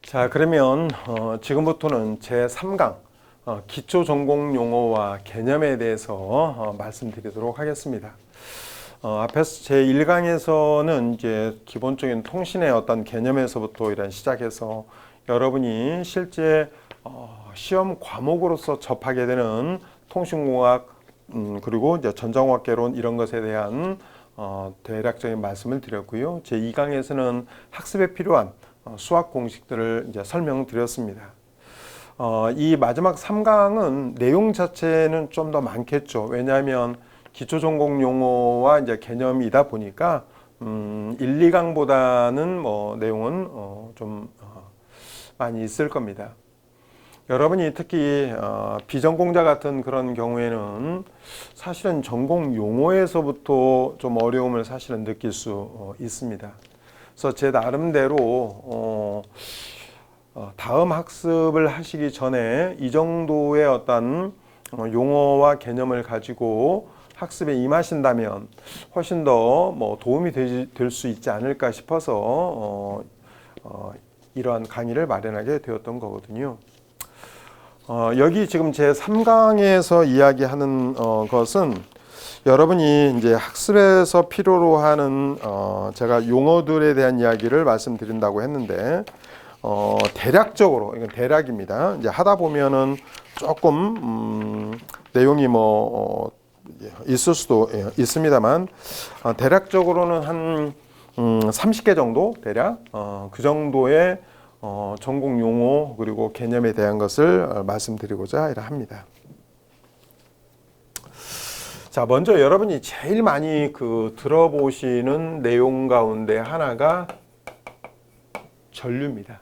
자, 그러면 지금부터는 제3강 기초 전공 용어와 개념에 대해서 말씀드리도록 하겠습니다. 앞에서 제1강에서는 이제 기본적인 통신의 어떤 개념에서부터 이런 시작해서 여러분이 실제 시험 과목으로서 접하게 되는 통신공학 그리고 이제 전자공학개론 이런 것에 대한 대략적인 말씀을 드렸고요. 제2강에서는 학습에 필요한 수학 공식들을 이제 설명드렸습니다. 이 마지막 3강은 내용 자체는 좀 더 많겠죠. 왜냐하면 기초 전공 용어와 이제 개념이다 보니까 1, 2강보다는 내용은 좀 많이 있을 겁니다. 여러분이 특히 비전공자 같은 그런 경우에는 사실은 전공 용어에서부터 좀 어려움을 사실은 느낄 수 있습니다. 그래서 제 나름대로 다음 학습을 하시기 전에 이 정도의 어떤 용어와 개념을 가지고 학습에 임하신다면 훨씬 더 도움이 될 수 있지 않을까 싶어서 이러한 강의를 마련하게 되었던 거거든요. 여기 지금 제 3강에서 이야기하는 것은 여러분이 이제 학습에서 필요로 하는 제가 용어들에 대한 이야기를 말씀드린다고 했는데 대략적으로 이건 대략입니다. 이제 하다 보면은 조금 내용이 있을 수도 있습니다만 대략적으로는 한 30개 정도 대략 그 정도의 전공 용어 그리고 개념에 대한 것을 말씀드리고자 합니다. 자, 먼저 여러분이 제일 많이 들어보시는 내용 가운데 하나가 전류입니다.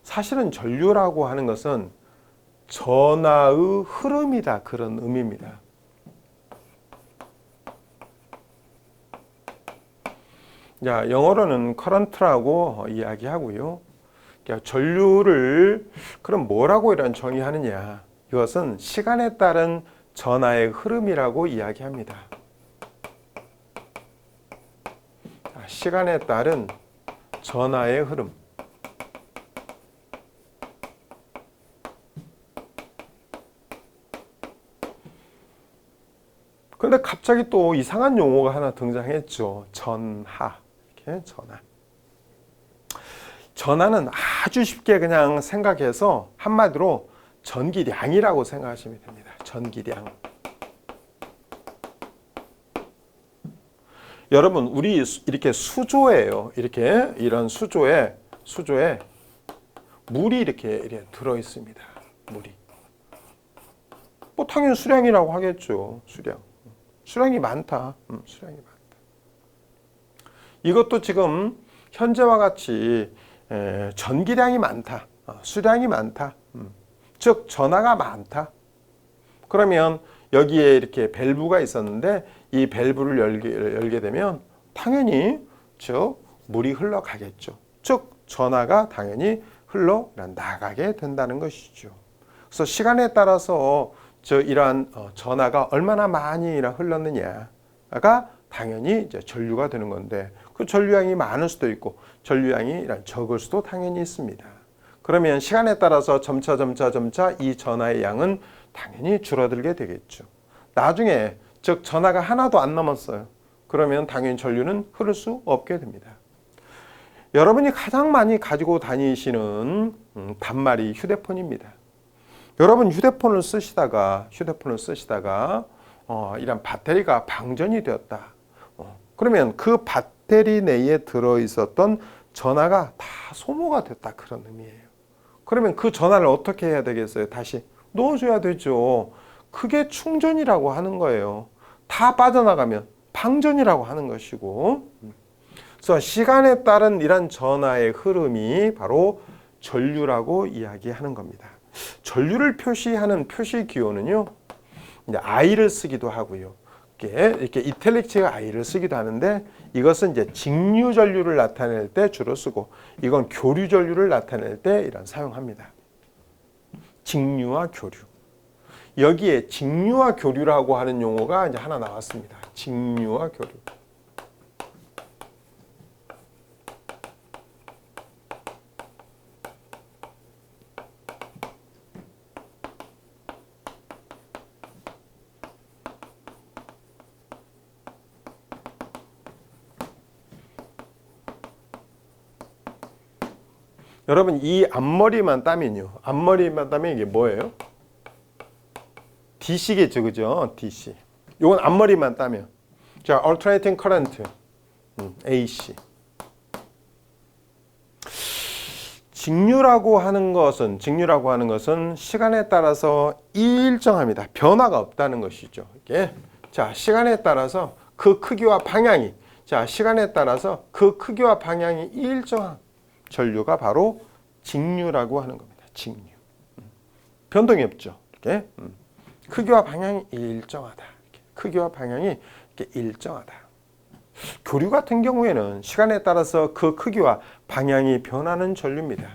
사실은 전류라고 하는 것은 전하의 흐름이다, 그런 의미입니다. 자, 영어로는 current라고 이야기하고요. 그러니까 전류를 그럼 뭐라고 이런 정의하느냐? 이것은 시간에 따른 전하의 흐름이라고 이야기합니다. 시간에 따른 전하의 흐름. 그런데 갑자기 또 이상한 용어가 하나 등장했죠. 전하. 이렇게 전하. 전하는 아주 쉽게 그냥 생각해서 한마디로 전기량이라고 생각하시면 됩니다. 전기량. 여러분, 우리 이렇게 수조예요. 이런 수조에 물이 이렇게 들어 있습니다. 물이. 당연히 수량이라고 하겠죠. 수량이 많다. 수량이 많다. 이것도 지금 현재와 같이 전기량이 많다. 수량이 많다. 즉 전하가 많다. 그러면 여기에 이렇게 밸브가 있었는데 이 밸브를 열게 되면 당연히 물이 흘러가겠죠. 즉 전하가 당연히 흘러나가게 된다는 것이죠. 그래서 시간에 따라서 이러한 전하가 얼마나 많이 흘렀느냐가 당연히 이제 전류가 되는 건데 그 전류량이 많을 수도 있고 전류량이 적을 수도 당연히 있습니다. 그러면 시간에 따라서 점차 이 전하의 양은 당연히 줄어들게 되겠죠. 나중에 즉 전하가 하나도 안 남았어요. 그러면 당연히 전류는 흐를 수 없게 됩니다. 여러분이 가장 많이 가지고 다니시는 단말이 휴대폰입니다. 여러분 휴대폰을 쓰시다가 이런 배터리가 방전이 되었다. 그러면 그 배터리 내에 들어있었던 전하가 다 소모가 됐다, 그런 의미예요. 그러면 그 전하를 어떻게 해야 되겠어요? 다시 넣어줘야 되죠. 그게 충전이라고 하는 거예요. 다 빠져나가면 방전이라고 하는 것이고, 그래서 시간에 따른 이런 전하의 흐름이 바로 전류라고 이야기하는 겁니다. 전류를 표시하는 표시 기호는요, 이제 I를 쓰기도 하고요. 이렇게 이탈릭치가 I를 쓰기도 하는데 이것은 이제 직류 전류를 나타낼 때 주로 쓰고 이건 교류 전류를 나타낼 때 사용합니다. 직류와 교류. 여기에 직류와 교류라고 하는 용어가 이제 하나 나왔습니다. 직류와 교류. 여러분 이 앞머리만 따면요. 앞머리만 따면 이게 뭐예요? DC겠죠, 그죠? DC. 요건 앞머리만 따면. 자, alternating current, AC. 직류라고 하는 것은 시간에 따라서 일정합니다. 변화가 없다는 것이죠. 이게. 자, 시간에 따라서 그 크기와 방향이, 일정한 전류가 바로 직류라고 하는 겁니다. 직류. 변동이 없죠. 이렇게. 크기와 방향이 일정하다. 크기와 방향이 이렇게 일정하다. 교류 같은 경우에는 시간에 따라서 그 크기와 방향이 변하는 전류입니다.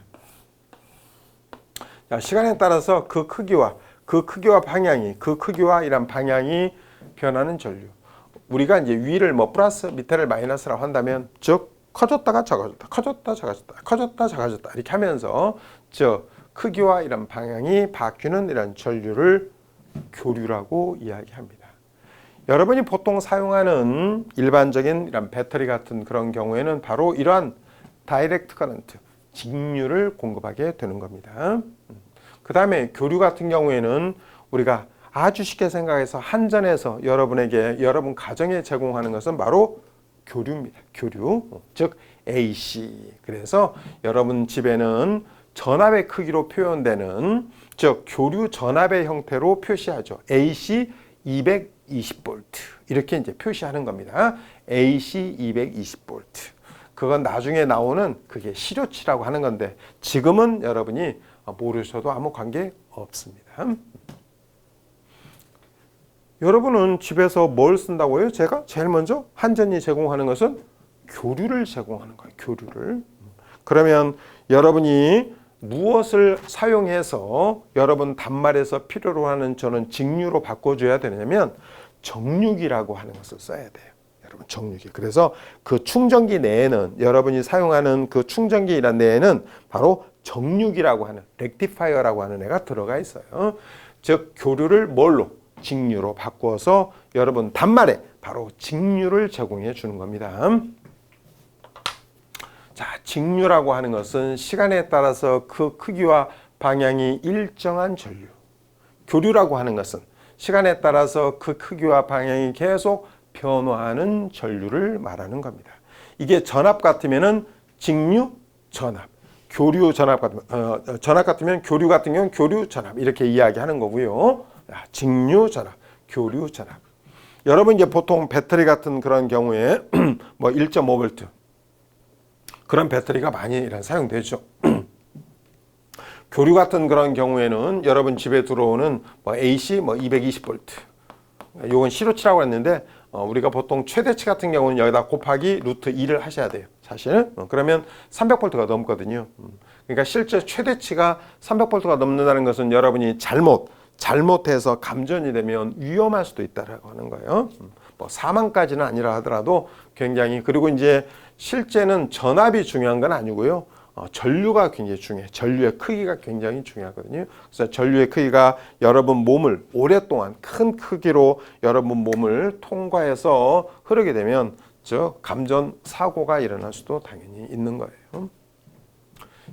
자, 시간에 따라서 그 크기와 방향이, 이런 방향이 변하는 전류. 우리가 이제 위를 뭐 플러스, 밑에를 마이너스라고 한다면, 즉 커졌다가 작아졌다, 커졌다 작아졌다, 커졌다 작아졌다 이렇게 하면서 즉 크기와 이런 방향이 바뀌는 이런 전류를 교류라고 이야기합니다. 여러분이 보통 사용하는 일반적인 이런 배터리 같은 그런 경우에는 바로 이러한 다이렉트 커런트, 직류를 공급하게 되는 겁니다. 그 다음에 교류 같은 경우에는 우리가 아주 쉽게 생각해서 한전에서 여러분 가정에 제공하는 것은 바로 교류입니다. 교류, 즉 AC. 그래서 여러분 집에는 전압의 크기로 표현되는, 즉 교류 전압의 형태로 표시하죠. AC 220V 이렇게 이제 표시하는 겁니다. AC 220V. 그건 나중에 나오는 그게 시료치라고 하는 건데 지금은 여러분이 모르셔도 아무 관계 없습니다. 여러분은 집에서 뭘 쓴다고요? 제가 제일 먼저 한전이 제공하는 것은 교류를 제공하는 거예요. 교류를. 그러면 여러분이 무엇을 사용해서 여러분 단말에서 필요로 하는 저는 직류로 바꿔줘야 되냐면 정류기라고 하는 것을 써야 돼요. 여러분 정류기. 그래서 그 충전기 내에는 여러분이 사용하는 그 충전기란 내에는 바로 정류기라고 하는 렉티파이어라고 하는 애가 들어가 있어요. 즉 교류를 뭘로? 직류로 바꿔서 여러분 단말에 바로 직류를 제공해 주는 겁니다. 자, 직류라고 하는 것은 시간에 따라서 그 크기와 방향이 일정한 전류. 교류라고 하는 것은 시간에 따라서 그 크기와 방향이 계속 변화하는 전류를 말하는 겁니다. 이게 전압 같으면은 직류, 전압. 교류 전압 같으면 전압 같으면 교류 같은 경우는 교류 전압 이렇게 이야기하는 거고요. 직류 전압, 교류 전압. 여러분 이제 보통 배터리 같은 그런 경우에 뭐 1.5V 그런 배터리가 많이 사용되죠. 교류 같은 그런 경우에는 여러분 집에 들어오는 뭐 AC 뭐 220V. 요건 시로치라고 했는데 우리가 보통 최대치 같은 경우는 여기다 곱하기 루트 2를 하셔야 돼요. 사실. 그러면 300V가 넘거든요. 그러니까 실제 최대치가 300V가 넘는다는 것은 여러분이 잘못해서 감전이 되면 위험할 수도 있다라고 하는 거예요. 뭐 사망까지는 아니라 하더라도 굉장히, 그리고 이제 실제는 전압이 중요한 건 아니고요. 전류가 굉장히 중요해요. 전류의 크기가 굉장히 중요하거든요. 그래서 전류의 크기가 여러분 몸을 오랫동안 큰 크기로 여러분 몸을 통과해서 흐르게 되면 즉 감전 사고가 일어날 수도 당연히 있는 거예요.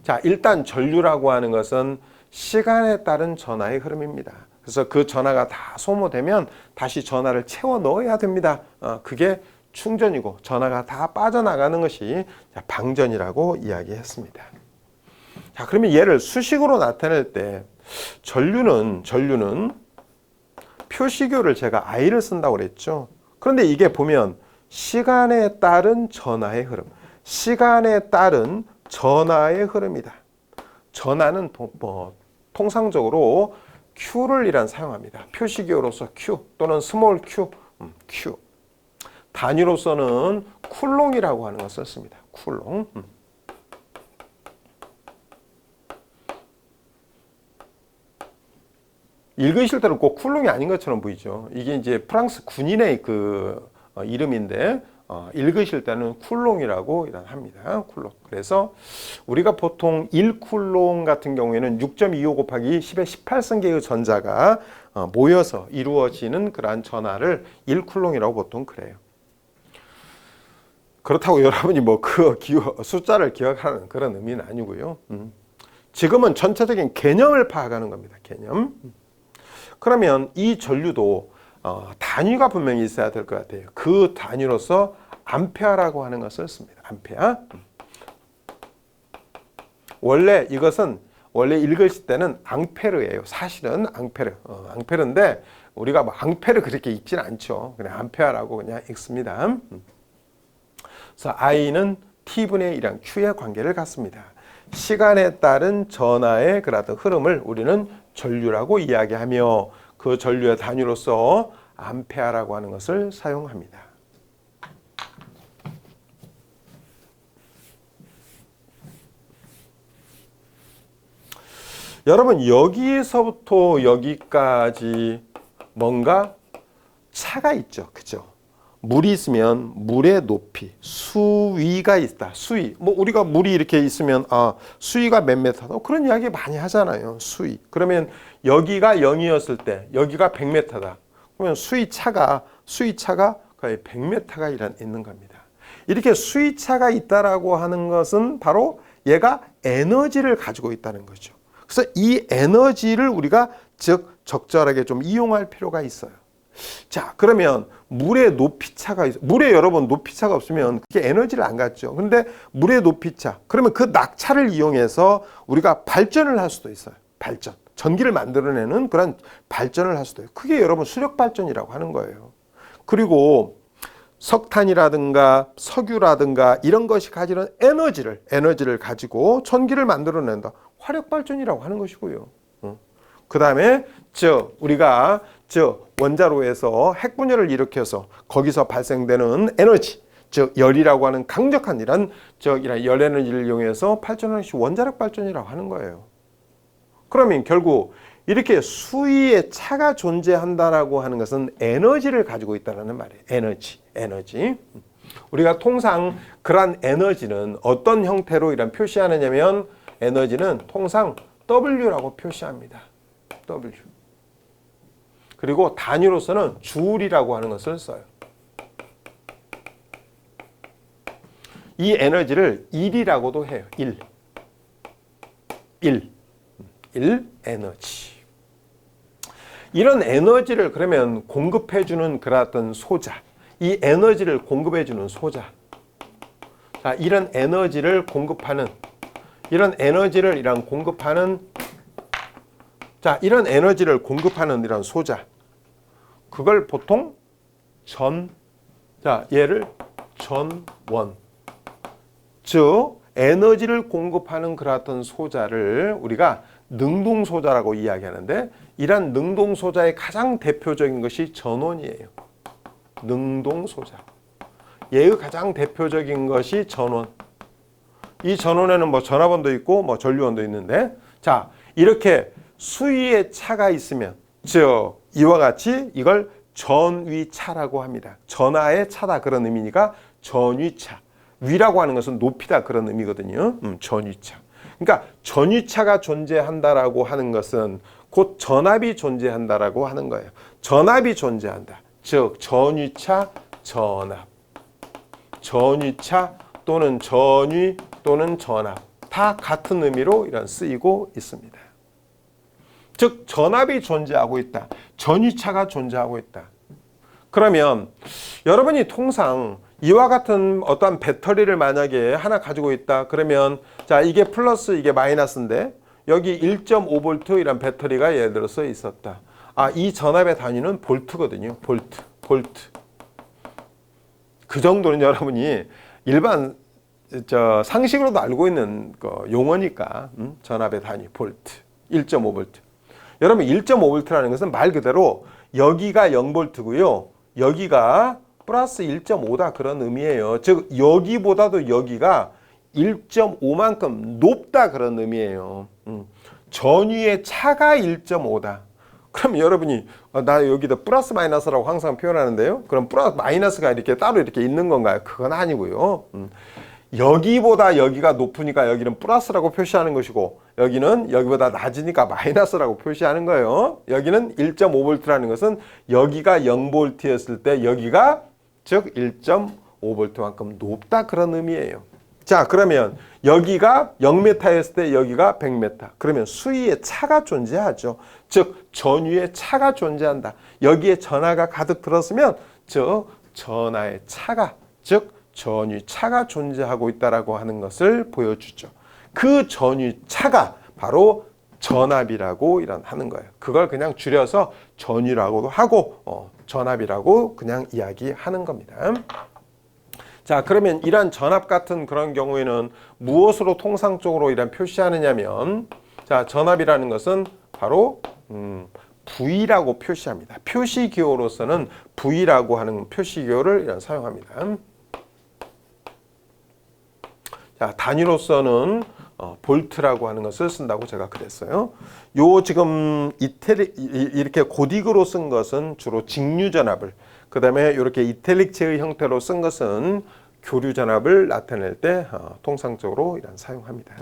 자, 일단 전류라고 하는 것은 시간에 따른 전하의 흐름입니다. 그래서 그 전하가 다 소모되면 다시 전하를 채워 넣어야 됩니다. 그게 충전이고 전하가 다 빠져나가는 것이 방전이라고 이야기했습니다. 자, 그러면 얘를 수식으로 나타낼 때 전류는 표시교를 제가 I를 쓴다고 그랬죠. 그런데 이게 보면 시간에 따른 전하의 흐름, 시간에 따른 전하의 흐름이다. 전하는 통상적으로 Q를 사용합니다. 표시기호로서 Q 또는 스몰 Q, Q. 단위로서는 쿨롱이라고 하는 것을 씁니다. 쿨롱. 읽으실 때는 꼭 쿨롱이 아닌 것처럼 보이죠. 이게 이제 프랑스 군인의 그 이름인데 읽으실 때는 쿨롱이라고 합니다. 쿨롱. 그래서 우리가 보통 1쿨롱 같은 경우에는 6.25 곱하기 10의 18승계의 전자가 모여서 이루어지는 그러한 전하를 1쿨롱이라고 보통 그래요. 그렇다고 여러분이 뭐 그 숫자를 기억하는 그런 의미는 아니고요. 지금은 전체적인 개념을 파악하는 겁니다. 개념. 그러면 이 전류도 단위가 분명히 있어야 될 것 같아요. 그 단위로서 암페어라고 하는 것을 씁니다. 암페어. 원래 이것은 원래 읽으실 때는 앙페르예요. 사실은 앙페르. 앙페르인데 우리가 뭐 앙페르 그렇게 읽지는 않죠. 그냥 암페어라고 그냥 읽습니다. 그래서 I는 T분의 1이랑 Q의 관계를 갖습니다. 시간에 따른 전하의 그러한 흐름을 우리는 전류라고 이야기하며 그 전류의 단위로서 암페어라고 하는 것을 사용합니다. 여러분 여기에서부터 여기까지 뭔가 차가 있죠. 그죠? 물이 있으면 물의 높이, 수위가 있다. 수위. 뭐 우리가 물이 이렇게 있으면 수위가 몇 메타다. 그런 이야기 많이 하잖아요. 수위. 그러면 여기가 0이었을 때 여기가 100m다. 그러면 수위 차가 거의 100m가 있는 겁니다. 이렇게 수위 차가 있다라고 하는 것은 바로 얘가 에너지를 가지고 있다는 거죠. 그래서 이 에너지를 우리가 적절하게 좀 이용할 필요가 있어요. 자, 그러면 물의 높이차가 있어요. 물에 여러분 높이차가 없으면 그게 에너지를 안 갖죠. 근데 물의 높이차, 그러면 그 낙차를 이용해서 우리가 발전을 할 수도 있어요. 발전. 전기를 만들어내는 그런 발전을 할 수도 있어요. 그게 여러분 수력 발전이라고 하는 거예요. 그리고 석탄이라든가 석유라든가 이런 것이 가지는 에너지를 가지고 전기를 만들어낸다. 화력 발전이라고 하는 것이고요. 그 다음에 우리가 원자로에서 핵분열을 일으켜서 거기서 발생되는 에너지, 열이라고 하는 강력한 이런 열 에너지를 이용해서 발전하는 것이 원자력 발전이라고 하는 거예요. 그러면 결국 이렇게 수위의 차가 존재한다라고 하는 것은 에너지를 가지고 있다는 말이에요. 에너지. 우리가 통상 그러한 에너지는 어떤 형태로 이런 표시하느냐면 에너지는 통상 W라고 표시합니다. W. 그리고 단위로서는 줄이라고 하는 것을 써요. 이 에너지를 1이라고도 해요. 1 에너지. 이런 에너지를 그러면 공급해주는 그런 소자, 이 에너지를 공급해주는 소자, 자, 이런 에너지를 공급하는 이런 에너지를 이런 소자, 그걸 보통 얘를 전원, 즉 에너지를 공급하는 그러한 소자를 우리가 능동소자라고 이야기하는데, 이러한 능동소자의 가장 대표적인 것이 전원이에요. 능동소자. 얘의 가장 대표적인 것이 전원. 이 전원에는 뭐 전압원도 있고 뭐 전류원도 있는데, 자, 이렇게 수위의 차가 있으면, 즉 이와 같이 이걸 전위차라고 합니다. 전하의 차다 그런 의미니까 전위차. 위라고 하는 것은 높이다 그런 의미거든요. 전위차. 그러니까 전위차가 존재한다라고 하는 것은 곧 전압이 존재한다라고 하는 거예요. 전압이 존재한다. 즉 전위차, 전압. 전위차 또는 전위 또는 전압. 다 같은 의미로 이런 쓰이고 있습니다. 즉 전압이 존재하고 있다. 전위차가 존재하고 있다. 그러면 여러분이 통상 이와 같은 어떠한 배터리를 만약에 하나 가지고 있다. 그러면 자, 이게 플러스 이게 마이너스인데 여기 1.5V 이란 배터리가 예를 들어서 있었다. 이 전압의 단위는 볼트거든요. 볼트. 그 정도는 여러분이 일반 상식으로도 알고 있는 용어니까 전압의 단위 볼트. 1.5V. 여러분 1.5V라는 것은 말 그대로 여기가 0V고요. 여기가 플러스 1.5다 그런 의미예요. 즉 여기보다도 여기가 1.5만큼 높다 그런 의미예요. 전위의 차가 1.5다. 그럼 여러분이 나 여기다 플러스 마이너스라고 항상 표현하는데요. 그럼 플러스 마이너스가 이렇게 따로 이렇게 있는 건가요? 그건 아니고요. 여기보다 여기가 높으니까 여기는 플러스라고 표시하는 것이고, 여기는 여기보다 낮으니까 마이너스라고 표시하는 거예요. 여기는 1.5V라는 것은 여기가 0V였을 때 여기가 즉 5V만큼 높다 그런 의미예요. 자, 그러면 여기가 0m였을 때 여기가 100m. 그러면 수위에 차가 존재하죠. 즉 전위에 차가 존재한다. 여기에 전하가 가득 들었으면 저 전하의 차가, 즉 전위 차가 존재하고 있다라고 하는 것을 보여주죠. 그 전위 차가 바로 전압이라고 하는 거예요. 그걸 그냥 줄여서 전위라고도 하고 전압이라고 그냥 이야기하는 겁니다. 자, 그러면 이러한 전압 같은 그런 경우에는 무엇으로 통상적으로 이런 표시하느냐면, 자, 전압이라는 것은 바로 V라고 표시합니다. 표시기호로서는 V라고 하는 표시기호를 사용합니다. 자, 단위로서는 볼트라고 하는 것을 쓴다고 제가 그랬어요. 요 지금 이렇게 고딕으로 쓴 것은 주로 직류 전압을, 그 다음에 이렇게 이탈릭체의 형태로 쓴 것은 교류 전압을 나타낼 때 통상적으로 사용합니다.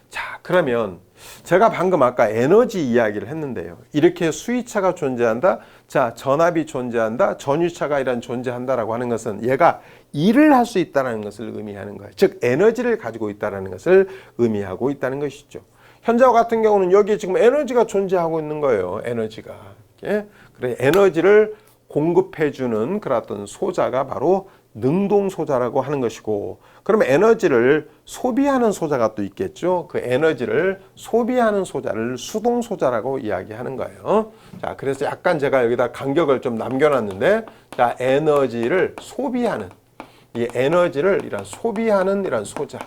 자, 그러면 제가 방금 아까 에너지 이야기를 했는데요. 이렇게 수위차가 존재한다. 자, 전압이 존재한다. 전위차가 존재한다라고 하는 것은 얘가 일을 할 수 있다는 것을 의미하는 거예요. 즉 에너지를 가지고 있다는 것을 의미하고 있다는 것이죠. 현재와 같은 경우는 여기에 지금 에너지가 존재하고 있는 거예요. 에너지가. 이렇게. 그래, 에너지를 공급해주는 그런 어떤 소자가 바로 능동소자라고 하는 것이고, 그러면 에너지를 소비하는 소자가 또 있겠죠. 그 에너지를 소비하는 소자를 수동소자라고 이야기하는 거예요. 자, 그래서 약간 제가 여기다 간격을 좀 남겨놨는데, 자, 에너지를 소비하는, 이 에너지를 소비하는 소자.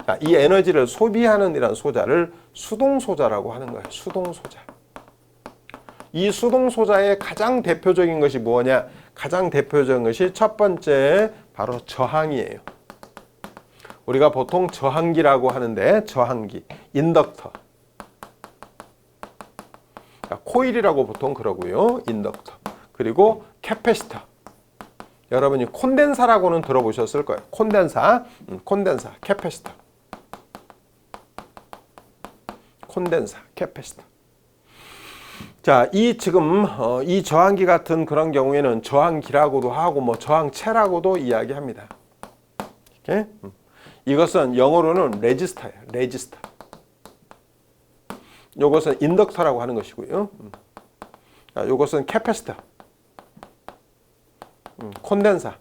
자, 이 에너지를 소비하는 소자를 수동소자라고 하는 거예요. 수동소자. 이 수동소자의 가장 대표적인 것이 뭐냐? 가장 대표적인 것이 첫 번째 바로 저항이에요. 우리가 보통 저항기라고 하는데, 저항기, 인덕터. 코일이라고 보통 그러고요. 인덕터. 그리고 캐패시터. 여러분이 콘덴사라고는 들어보셨을 거예요. 콘덴사, 캐패시터. 콘덴사, 캐패시터. 자, 이 지금 이 저항기 같은 그런 경우에는 저항기라고도 하고 뭐 저항체라고도 이야기합니다. 이렇게. 이것은 영어로는 레지스터예요. 레지스터. 이것은 인덕터라고 하는 것이고요. 자, 이것은 캐패시터. 콘덴사.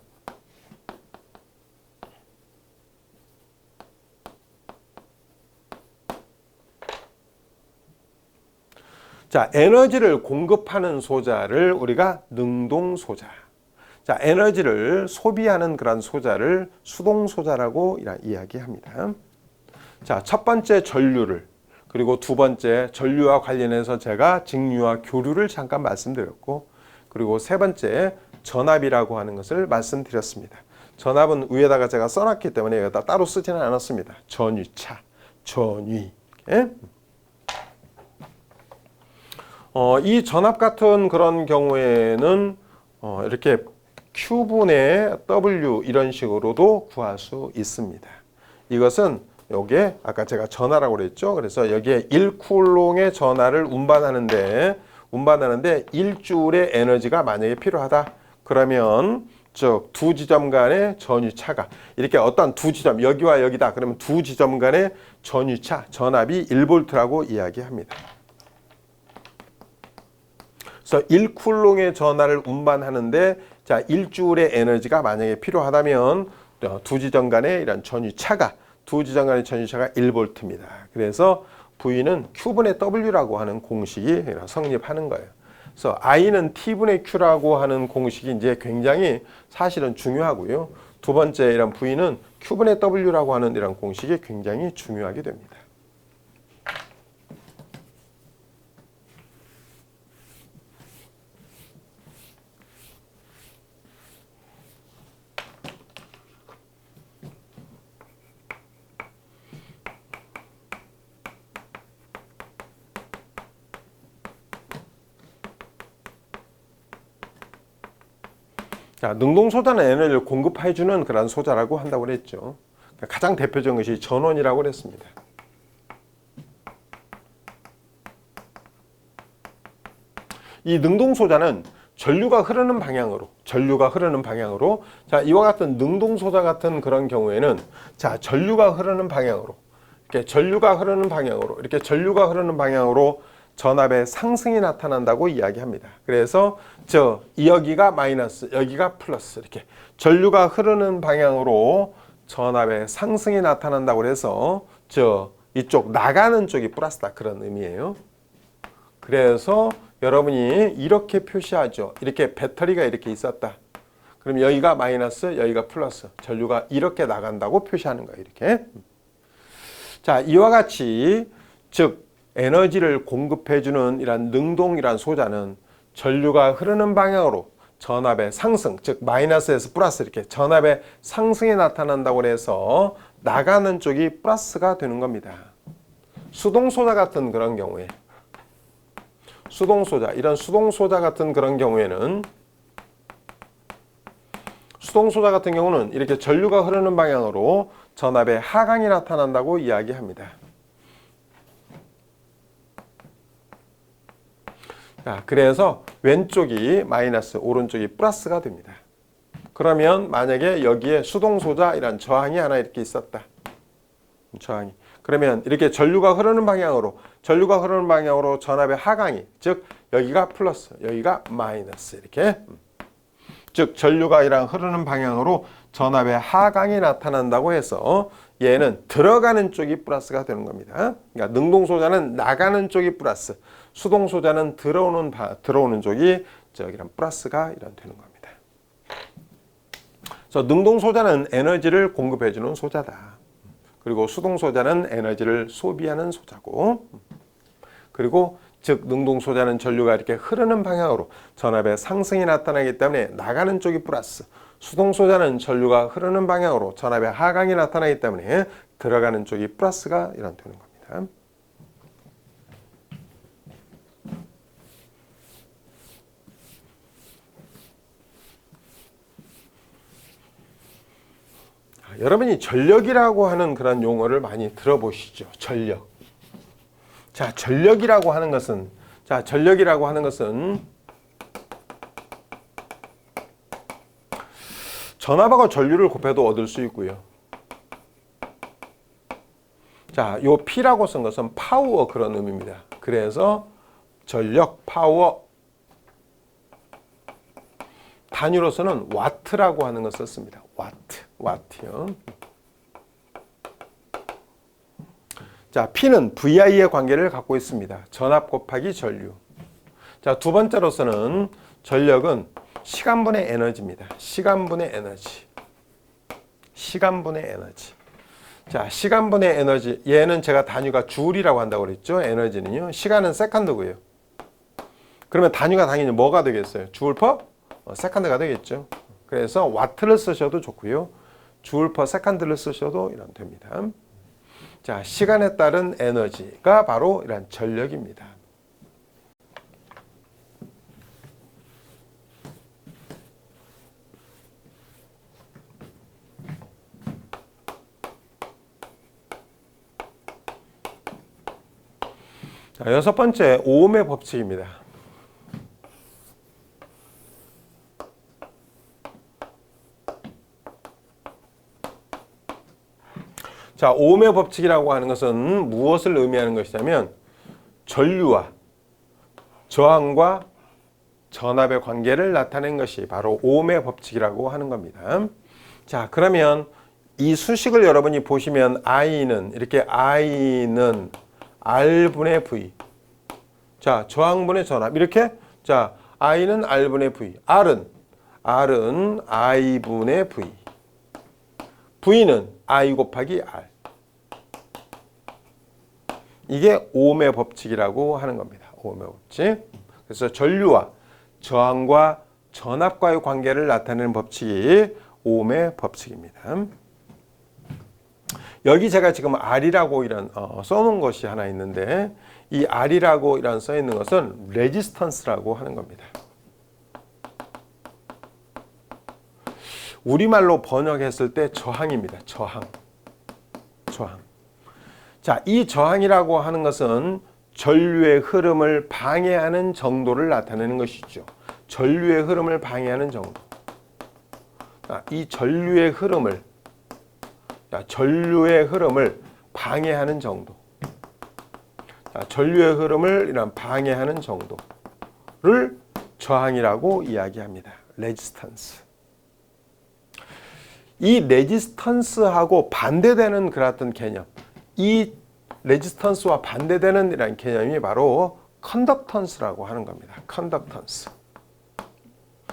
자, 에너지를 공급하는 소자를 우리가 능동소자. 자, 에너지를 소비하는 그런 소자를 수동소자라고 이야기합니다. 자, 첫 번째 전류를, 그리고 두 번째 전류와 관련해서 제가 직류와 교류를 잠깐 말씀드렸고, 그리고 세 번째 전압이라고 하는 것을 말씀드렸습니다. 전압은 위에다가 제가 써놨기 때문에 여기다 따로 쓰지는 않았습니다. 전위차, 전위. 이렇게. 이 전압 같은 그런 경우에는 이렇게 Q분의 W 이런 식으로도 구할 수 있습니다. 이것은 요게 아까 제가 전하라고 그랬죠. 그래서 여기에 1쿨롱의 전하를 운반하는데 1줄의 에너지가 만약에 필요하다. 그러면 즉 두 지점 간의 전위차가 이렇게 어떤 두 지점, 여기와 여기다. 그러면 두 지점 간의 전위차, 전압이 1V라고 이야기합니다. 그래서 1쿨롱의 전하를 운반하는데, 자, 1줄의 에너지가 만약에 필요하다면 두 지점 간의 이런 전위차가, 두 지점 간의 전위차가 1V입니다. 그래서 V는 Q분의 W라고 하는 공식이 성립하는 거예요. 그래서 I는 T분의 Q라고 하는 공식이 이제 굉장히 사실은 중요하고요. 두 번째 이런 V는 Q분의 W라고 하는 이런 공식이 굉장히 중요하게 됩니다. 자, 능동소자는 에너지를 공급해주는 그런 소자라고 한다고 그랬죠. 가장 대표적인 것이 전원이라고 그랬습니다. 이 능동소자는 전류가 흐르는 방향으로, 전류가 흐르는 방향으로. 자, 이와 같은 능동소자 같은 그런 경우에는 자, 전류가 흐르는 방향으로 이렇게 전류가 흐르는 방향으로 이렇게 전류가 흐르는 방향으로 전압의 상승이 나타난다고 이야기합니다. 그래서 여기가 마이너스, 여기가 플러스 이렇게 전류가 흐르는 방향으로 전압의 상승이 나타난다고 해서 이쪽 나가는 쪽이 플러스다 그런 의미예요. 그래서 여러분이 이렇게 표시하죠. 이렇게 배터리가 이렇게 있었다. 그럼 여기가 마이너스, 여기가 플러스. 전류가 이렇게 나간다고 표시하는 거예요. 이렇게. 자, 이와 같이 즉 에너지를 공급해주는 이런 능동이란 소자는 전류가 흐르는 방향으로 전압의 상승, 즉 마이너스에서 플러스 이렇게 전압의 상승이 나타난다고 해서 나가는 쪽이 플러스가 되는 겁니다. 수동소자 같은 그런 경우에 수동소자, 이런 수동소자 같은 그런 경우에는 수동소자 같은 경우는 이렇게 전류가 흐르는 방향으로 전압의 하강이 나타난다고 이야기합니다. 자, 그래서 왼쪽이 마이너스, 오른쪽이 플러스가 됩니다. 그러면 만약에 여기에 수동소자 이런 저항이 하나 이렇게 있었다. 저항이. 그러면 이렇게 전류가 흐르는 방향으로 전압의 하강이, 즉 여기가 플러스, 여기가 마이너스 이렇게. 즉 전류가 이랑 흐르는 방향으로 전압의 하강이 나타난다고 해서 얘는 들어가는 쪽이 플러스가 되는 겁니다. 그러니까 능동소자는 나가는 쪽이 플러스, 수동소자는 들어오는 쪽이 이런 플러스가 이런 되는 겁니다. 그래서 능동소자는 에너지를 공급해주는 소자다. 그리고 수동소자는 에너지를 소비하는 소자고, 그리고 즉 능동소자는 전류가 이렇게 흐르는 방향으로 전압의 상승이 나타나기 때문에 나가는 쪽이 플러스, 수동소자는 전류가 흐르는 방향으로 전압의 하강이 나타나기 때문에 들어가는 쪽이 플러스가 이런 되는 겁니다. 여러분이 전력이라고 하는 그런 용어를 많이 들어보시죠. 전력. 자, 전력이라고 하는 것은 전압하고 전류를 곱해도 얻을 수 있고요. 자, 요 P라고 쓴 것은 파워 그런 의미입니다. 그래서 전력, 파워. 단위로서는 와트라고 하는 것을 썼습니다. 와트요. 자, P는 VI의 관계를 갖고 있습니다. 전압 곱하기 전류. 자, 두 번째로서는 전력은 시간분의 에너지입니다. 시간분의 에너지. 자, 시간분의 에너지. 얘는 제가 단위가 줄이라고 한다고 그랬죠. 에너지는요. 시간은 세컨드고요. 그러면 단위가 당연히 뭐가 되겠어요? 줄 퍼 세컨드가 되겠죠. 그래서 와트를 쓰셔도 좋고요. 줄 퍼 세컨드를 쓰셔도 이런 됩니다. 자, 시간에 따른 에너지가 바로 이런 전력입니다. 자, 여섯 번째, 오음의 법칙입니다. 자, 오음의 법칙이라고 하는 것은 무엇을 의미하는 것이냐면 전류와 저항과 전압의 관계를 나타낸 것이 바로 오음의 법칙이라고 하는 겁니다. 자, 그러면 이 수식을 여러분이 보시면 I는 R분의 V. 자, 저항분의 전압. 이렇게. 자, I는 R분의 V. R은 I분의 V. V는 I 곱하기 R. 이게 오음의 법칙이라고 하는 겁니다. 오음의 법칙. 그래서 전류와 저항과 전압과의 관계를 나타내는 법칙이 오음의 법칙입니다. 여기 제가 지금 R이라고 이런 써놓은 것이 하나 있는데, 이 R이라고 이런 써 있는 것은 레지스턴스라고 하는 겁니다. 우리말로 번역했을 때 저항입니다. 저항. 자, 이 저항이라고 하는 것은 전류의 흐름을 방해하는 정도를 나타내는 것이죠. 전류의 흐름을 방해하는 정도. 이 전류의 흐름을 방해하는 정도. 전류의 흐름을 이런 방해하는 정도를 저항이라고 이야기합니다. 레지스턴스. 이 레지스턴스하고 반대되는 그런 개념, 이 레지스턴스와 반대되는 이런 개념이 바로 컨덕턴스라고 하는 겁니다. 컨덕턴스.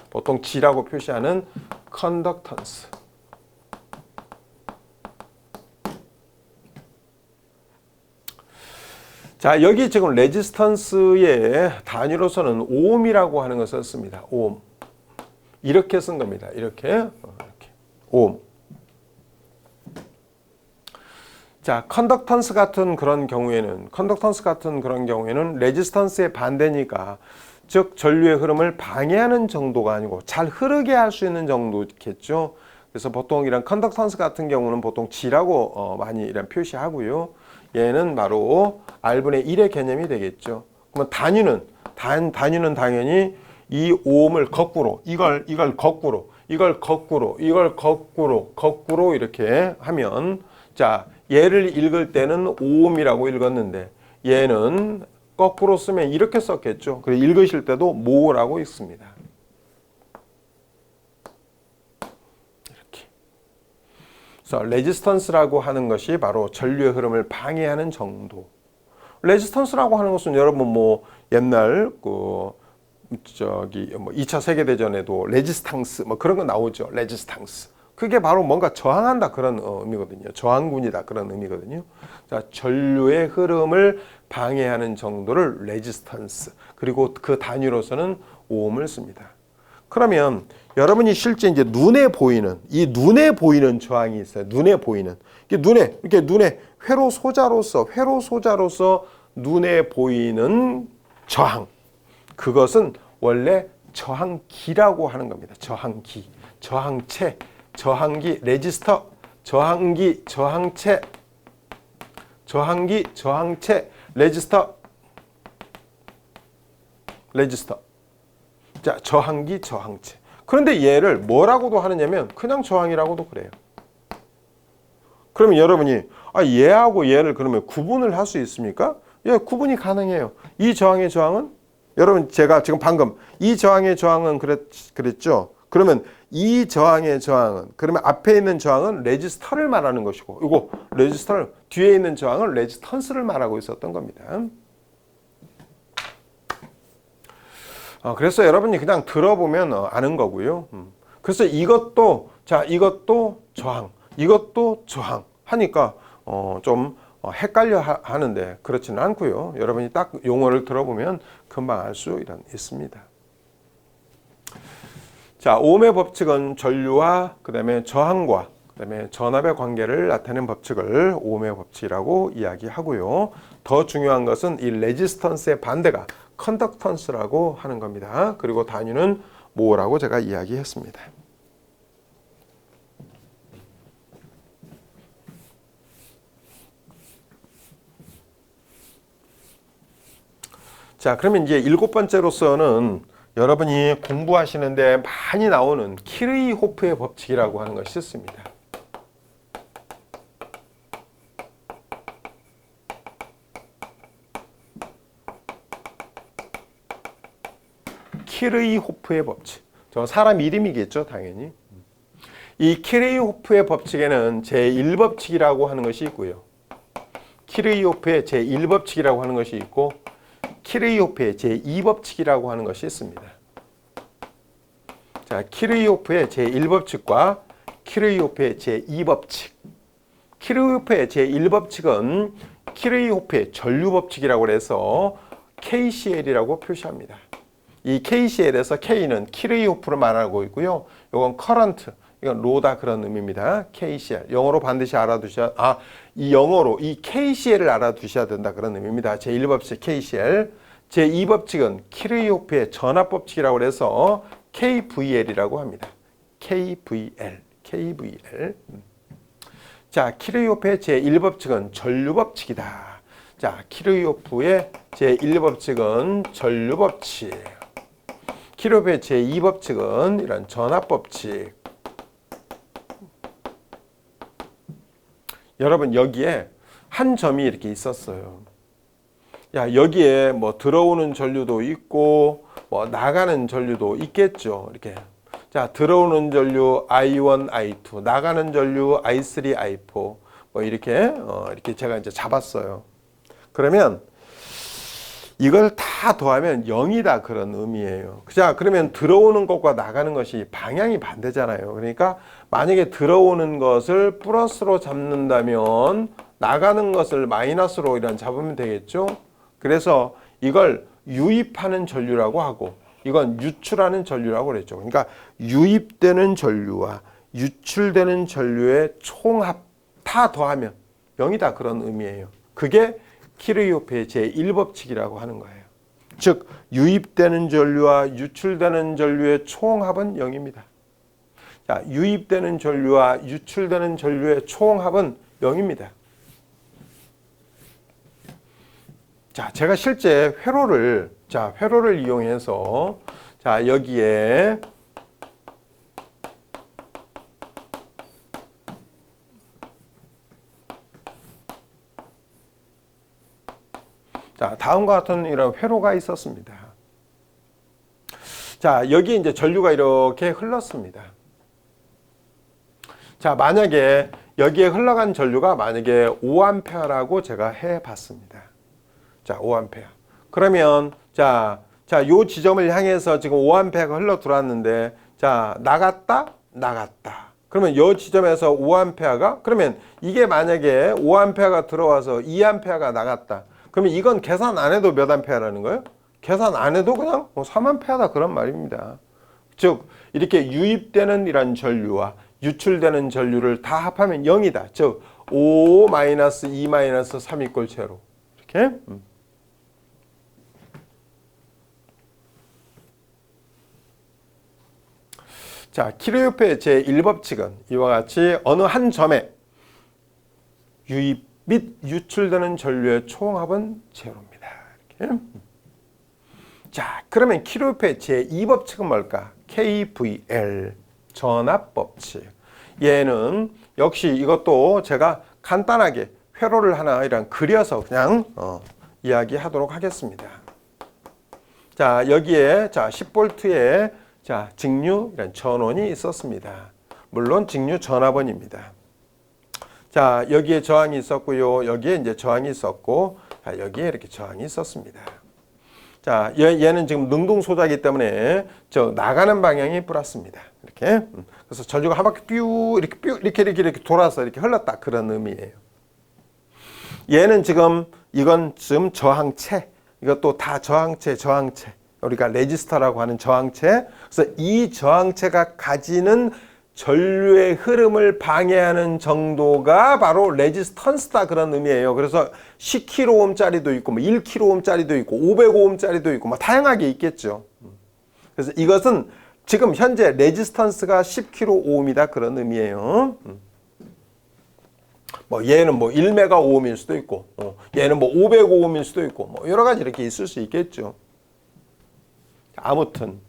보통 G라고 표시하는 컨덕턴스. 자, 여기 지금 레지스턴스의 단위로서는 오음이라고 하는 것을 썼습니다. 오음. 이렇게 쓴 겁니다. 이렇게. 오음. 자, 컨덕턴스 같은 그런 경우에는 레지스턴스의 반대니까, 즉 전류의 흐름을 방해하는 정도가 아니고 잘 흐르게 할 수 있는 정도겠죠. 그래서 보통 이런 컨덕턴스 같은 경우는 보통 G라고 많이 이런 표시하고요. 얘는 바로 R분의 1의 개념이 되겠죠. 그러면 단위는 당연히 이 오음을 거꾸로, 이걸 거꾸로 이렇게 하면, 자, 얘를 읽을 때는 오음이라고 읽었는데 얘는 거꾸로 쓰면 이렇게 썼겠죠. 그래서 읽으실 때도 모라고 읽습니다. 이렇게. 그래서 레지스턴스라고 하는 것이 바로 전류의 흐름을 방해하는 정도. 레지스턴스라고 하는 것은 여러분 뭐 옛날 2차 세계대전에도 레지스탕스 뭐 그런 거 나오죠. 레지스탕스. 그게 바로 뭔가 저항한다 그런 의미거든요. 저항군이다 그런 의미거든요. 자, 전류의 흐름을 방해하는 정도를 레지스턴스, 그리고 그 단위로서는 오음을 씁니다. 그러면 여러분이 실제 이제 눈에 보이는 저항이 있어요. 눈에 보이는. 이렇게 눈에 회로 소자로서 눈에 보이는 저항. 그것은 원래 저항기라고 하는 겁니다. 저항기, 저항체, 저항기, 레지스터, 저항기, 저항체, 레지스터. 자, 저항기, 저항체. 그런데 얘를 뭐라고도 하느냐면 그냥 저항이라고도 그래요. 그러면 여러분이 얘하고 얘를 그러면 구분을 할 수 있습니까? 예, 구분이 가능해요. 이 저항의 저항은, 여러분 제가 지금 방금 이 저항의 저항은 그랬죠. 그러면 이 저항의 저항은, 그러면 앞에 있는 저항은 레지스터를 말하는 것이고, 이거 레지스터를, 뒤에 있는 저항은 레지스턴스를 말하고 있었던 겁니다. 그래서 여러분이 그냥 들어보면 아는 거고요. 그래서 이것도 저항, 이것도 저항 하니까 좀 헷갈려 하는데 그렇지는 않고요. 여러분이 딱 용어를 들어보면 금방 알 수 있습니다. 자, 오음의 법칙은 전류와 그다음에 저항과 그다음에 전압의 관계를 나타내는 법칙을 오음의 법칙이라고 이야기하고요. 더 중요한 것은 이 레지스턴스의 반대가 컨덕턴스라고 하는 겁니다. 그리고 단위는 모라고 제가 이야기했습니다. 자, 그러면 이제 7번째로서는 여러분이 공부하시는데 많이 나오는 키르이호프의 법칙이라고 하는 것이 있습니다. 키르이호프의 법칙. 저 사람 이름이겠죠, 당연히. 이 키르이호프의 법칙에는 제1법칙이라고 하는 것이 있고요. 키르이호프의 제1법칙이라고 하는 것이 있고, 키르이호프의 제2법칙이라고 하는 것이 있습니다. 자, 키르이호프의 제1법칙과 키르이호프의 제2법칙. 키르이호프의 제1법칙은 키르이호프의 전류법칙이라고 해서 KCL이라고 표시합니다. 이 KCL에서 K는 키르이호프를 말하고 있고요. 이건 커런트, 이건 로다 그런 의미입니다. KCL. 영어로 반드시 이 영어로 이 KCL을 알아두셔야 된다 그런 의미입니다. 제1법칙 KCL. 제2법칙은 키르이호프의 전압법칙이라고 해서 KVL이라고 합니다. KVL. 자, 키르이호프의 제1법칙은 전류법칙이다. 자, 키르이호프의 제1법칙은 전류법칙. 키르이호프의 제2법칙은 이런 전압법칙. 여러분 여기에 한 점이 이렇게 있었어요. 야, 여기에 뭐 들어오는 전류도 있고 뭐 나가는 전류도 있겠죠. 이렇게. 자, 들어오는 전류 I1, I2, 나가는 전류 I3, I4 뭐 이렇게 이렇게 제가 이제 잡았어요. 그러면 이걸 다 더하면 0이다 그런 의미예요. 자, 그러면 들어오는 것과 나가는 것이 방향이 반대잖아요. 그러니까 만약에 들어오는 것을 플러스로 잡는다면 나가는 것을 마이너스로 이런 잡으면 되겠죠. 그래서 이걸 유입하는 전류라고 하고 이건 유출하는 전류라고 그랬죠. 그러니까 유입되는 전류와 유출되는 전류의 총합 다 더하면 0이다 그런 의미예요. 그게 키르요프의 제1법칙이라고 하는 거예요. 즉 유입되는 전류와 유출되는 전류의 총합은 0입니다. 자, 유입되는 전류와 유출되는 전류의 총합은 0입니다. 자, 제가 실제 회로를 이용해서 자, 여기에 자, 다음과 같은 이런 회로가 있었습니다. 자, 여기 이제 전류가 이렇게 흘렀습니다. 자, 만약에 여기에 흘러간 전류가 만약에 5A라고 제가 해 봤습니다. 자, 5A. 그러면 요 지점을 향해서 지금 5A가 흘러 들어왔는데 자, 나갔다. 그러면 요 지점에서 5A가 그러면 이게 만약에 5A가 들어와서 2A가 나갔다. 그러면 이건 계산 안 해도 몇 암페어라는 거예요? 계산 안 해도 그냥 3암페어다 그런 말입니다. 즉 이렇게 유입되는 이런 전류와 유출되는 전류를 다 합하면 0이다. 즉 5-2-3 = 제로. 이렇게. 자, 키르요프의 제1법칙은 이와 같이 어느 한 점에 유입 및 유출되는 전류의 총합은 제로입니다. 이렇게. 자, 그러면 키르요프의 제2법칙은 뭘까? KVL 전압법칙. 얘는 역시 이것도 제가 간단하게 회로를 하나 이런 그려서 그냥 이야기하도록 하겠습니다. 자, 여기에 10V의 직류 이런 전원이 있었습니다. 물론 직류 전압원입니다. 자, 여기에 저항이 있었고요. 여기에 이제 저항이 있었고, 자, 여기에 이렇게 저항이 있었습니다. 자, 얘는 지금 능동 소자이기 때문에 나가는 방향이 플러스입니다. 이렇게. 그래서 전류가 한 바퀴 이렇게 돌아서 이렇게 흘렀다 그런 의미예요. 얘는 지금 이건 지금 저항체. 이것도 다 저항체. 우리가 레지스터라고 하는 저항체. 그래서 이 저항체가 가지는 전류의 흐름을 방해하는 정도가 바로 레지스턴스다 그런 의미예요. 그래서 10kΩ짜리도 있고 1kΩ짜리도 있고 500Ω짜리도 있고 다양하게 있겠죠. 그래서 이것은 지금 현재 레지스턴스가 10kΩ이다 그런 의미예요. 얘는 1메가오음일 수도 있고 얘는 500Ω일 수도 있고 여러 가지 이렇게 있을 수 있겠죠. 아무튼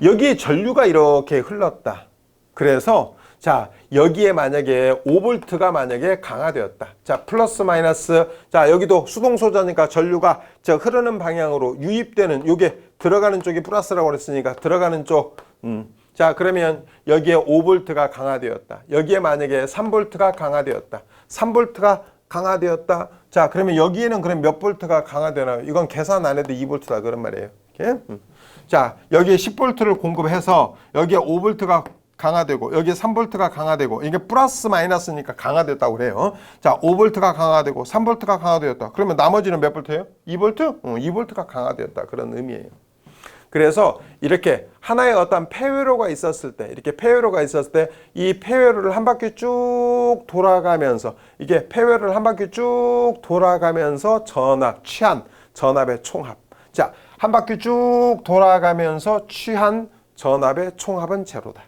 여기에 전류가 이렇게 흘렀다. 그래서 자, 여기에 만약에 5V가 만약에 강화되었다. 자, 플러스 마이너스. 자, 여기도 수동 소자니까 전류가 흐르는 방향으로 유입되는 요게 들어가는 쪽이 플러스라고 그랬으니까 들어가는 쪽. 자, 그러면 여기에 5V가 강화되었다. 여기에 만약에 3V가 강화되었다. 3V가 강화되었다. 자, 그러면 여기에는 그럼 몇 볼트가 강화되나요? 이건 계산 안 해도 2V다 그런 말이에요. 이렇게. 자, 여기에 10V를 공급해서 여기에 5V가 강화되고 여기에 3V가 강화되고 이게 플러스 마이너스니까 강화됐다고 그래요. 자, 5V가 강화되고 3V가 강화되었다. 그러면 나머지는 몇 볼트예요? 2V? 2V가 강화되었다. 그런 의미예요. 그래서 이렇게 하나의 어떤 폐회로가 있었을 때 이 폐회로를 한 바퀴 쭉 돌아가면서 이게 폐회로를 한 바퀴 쭉 돌아가면서 취한 전압의 총합. 자, 한 바퀴 쭉 돌아가면서 취한 전압의 총합은 제로다.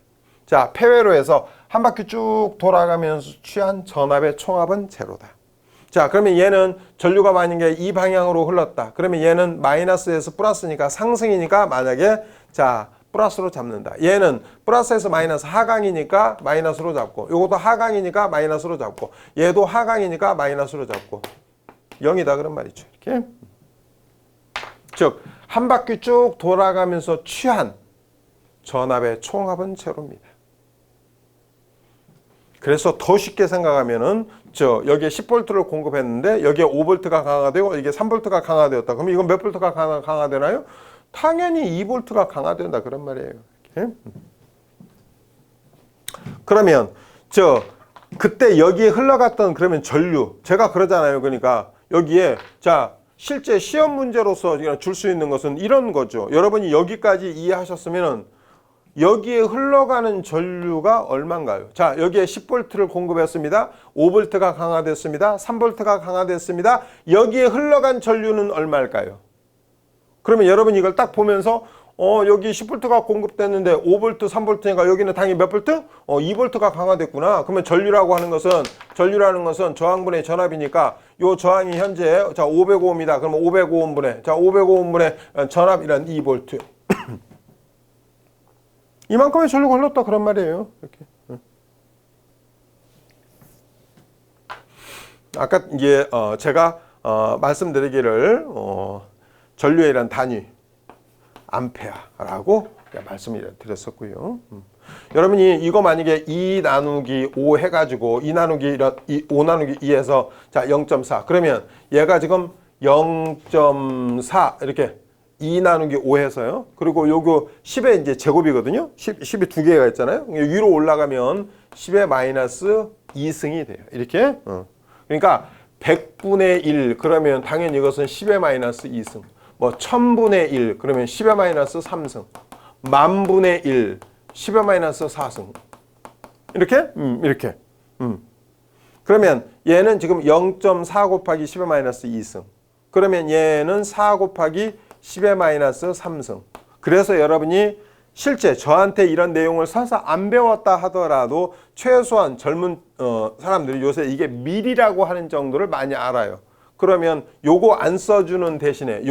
자, 폐회로에서 한 바퀴 쭉 돌아가면서 취한 전압의 총합은 제로다. 자, 그러면 얘는 전류가 만약에 이 방향으로 흘렀다. 그러면 얘는 마이너스에서 플러스니까 상승이니까 만약에 플러스로 잡는다. 얘는 플러스에서 마이너스 하강이니까 마이너스로 잡고, 요것도 하강이니까 마이너스로 잡고, 얘도 하강이니까 마이너스로 잡고 0이다 그런 말이죠. 이렇게. 즉 한 바퀴 쭉 돌아가면서 취한 전압의 총합은 제로입니다. 그래서 더 쉽게 생각하면은 여기에 10V를 공급했는데 여기에 5V가 강화되고 이게 3V가 강화되었다. 그럼 이건 몇 V가 강화되나요? 당연히 2V가 강화된다 그런 말이에요. 이렇게. 그러면 그때 여기에 흘러갔던 그러면 전류, 제가 그러잖아요. 그러니까 여기에 실제 시험 문제로서 줄 수 있는 것은 이런 거죠. 여러분이 여기까지 이해하셨으면은 여기에 흘러가는 전류가 얼마인가요? 여기에 10V를 공급했습니다. 5V가 강화됐습니다. 3V가 강화됐습니다. 여기에 흘러간 전류는 얼마일까요? 그러면 여러분이 이걸 딱 보면서 여기 10V가 공급됐는데 5V, 3V니까 여기는 당연히 몇 V? 2V가 강화됐구나. 그러면 전류라고 하는 것은 저항분의 전압이니까 요 저항이 현재 505입니다. 그러면 505분의 505분의 전압이란 2V. 이만큼의 전류가 흘렀다 그런 말이에요. 이렇게. 아까 이게 제가 말씀드리기를 전류에 대한 단위 암페어라고 말씀을 드렸었고요. 여러분이 이거 만약에 2 나누기 5 해가지고 2 나누기 5 나누기 2에서 0.4 그러면 얘가 지금 0.4 이렇게 2 나누기 5 해서요. 그리고 요거 10의 이제 제곱이거든요. 10이 두 개가 있잖아요. 위로 올라가면 10의 마이너스 2승이 돼요. 이렇게. 그러니까 100분의 1 그러면 당연히 이것은 10의 마이너스 2승. 1000분의 1 그러면 10의 마이너스 3승. 만분의 1 10의 마이너스 4승. 이렇게? 이렇게. 그러면 얘는 지금 0.4 곱하기 10의 마이너스 2승. 그러면 얘는 4 곱하기 10의 마이너스 3승. 그래서 여러분이 실제 저한테 이런 내용을 서서 안 배웠다 하더라도 최소한 젊은 사람들이 요새 이게 밀이라고 하는 정도를 많이 알아요. 그러면 요거 안 써주는 대신에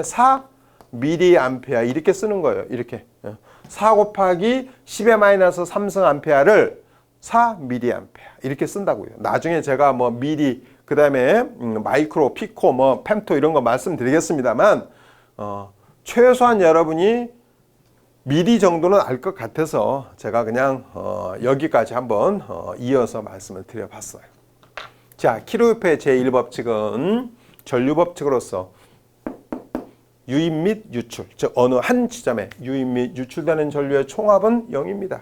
4 미리암페어 이렇게 쓰는 거예요. 이렇게 4 곱하기 10의 마이너스 3승 암페어를 4 미리암페어 이렇게 쓴다고요. 나중에 제가 미리 그 다음에 마이크로, 피코, 펜토 이런 거 말씀드리겠습니다만 최소한 여러분이 미리 정도는 알 것 같아서 제가 그냥 여기까지 한번 이어서 말씀을 드려봤어요. 키로요페의 제1법칙은 전류법칙으로서 유입 및 유출, 즉 어느 한 지점에 유입 및 유출되는 전류의 총합은 0입니다.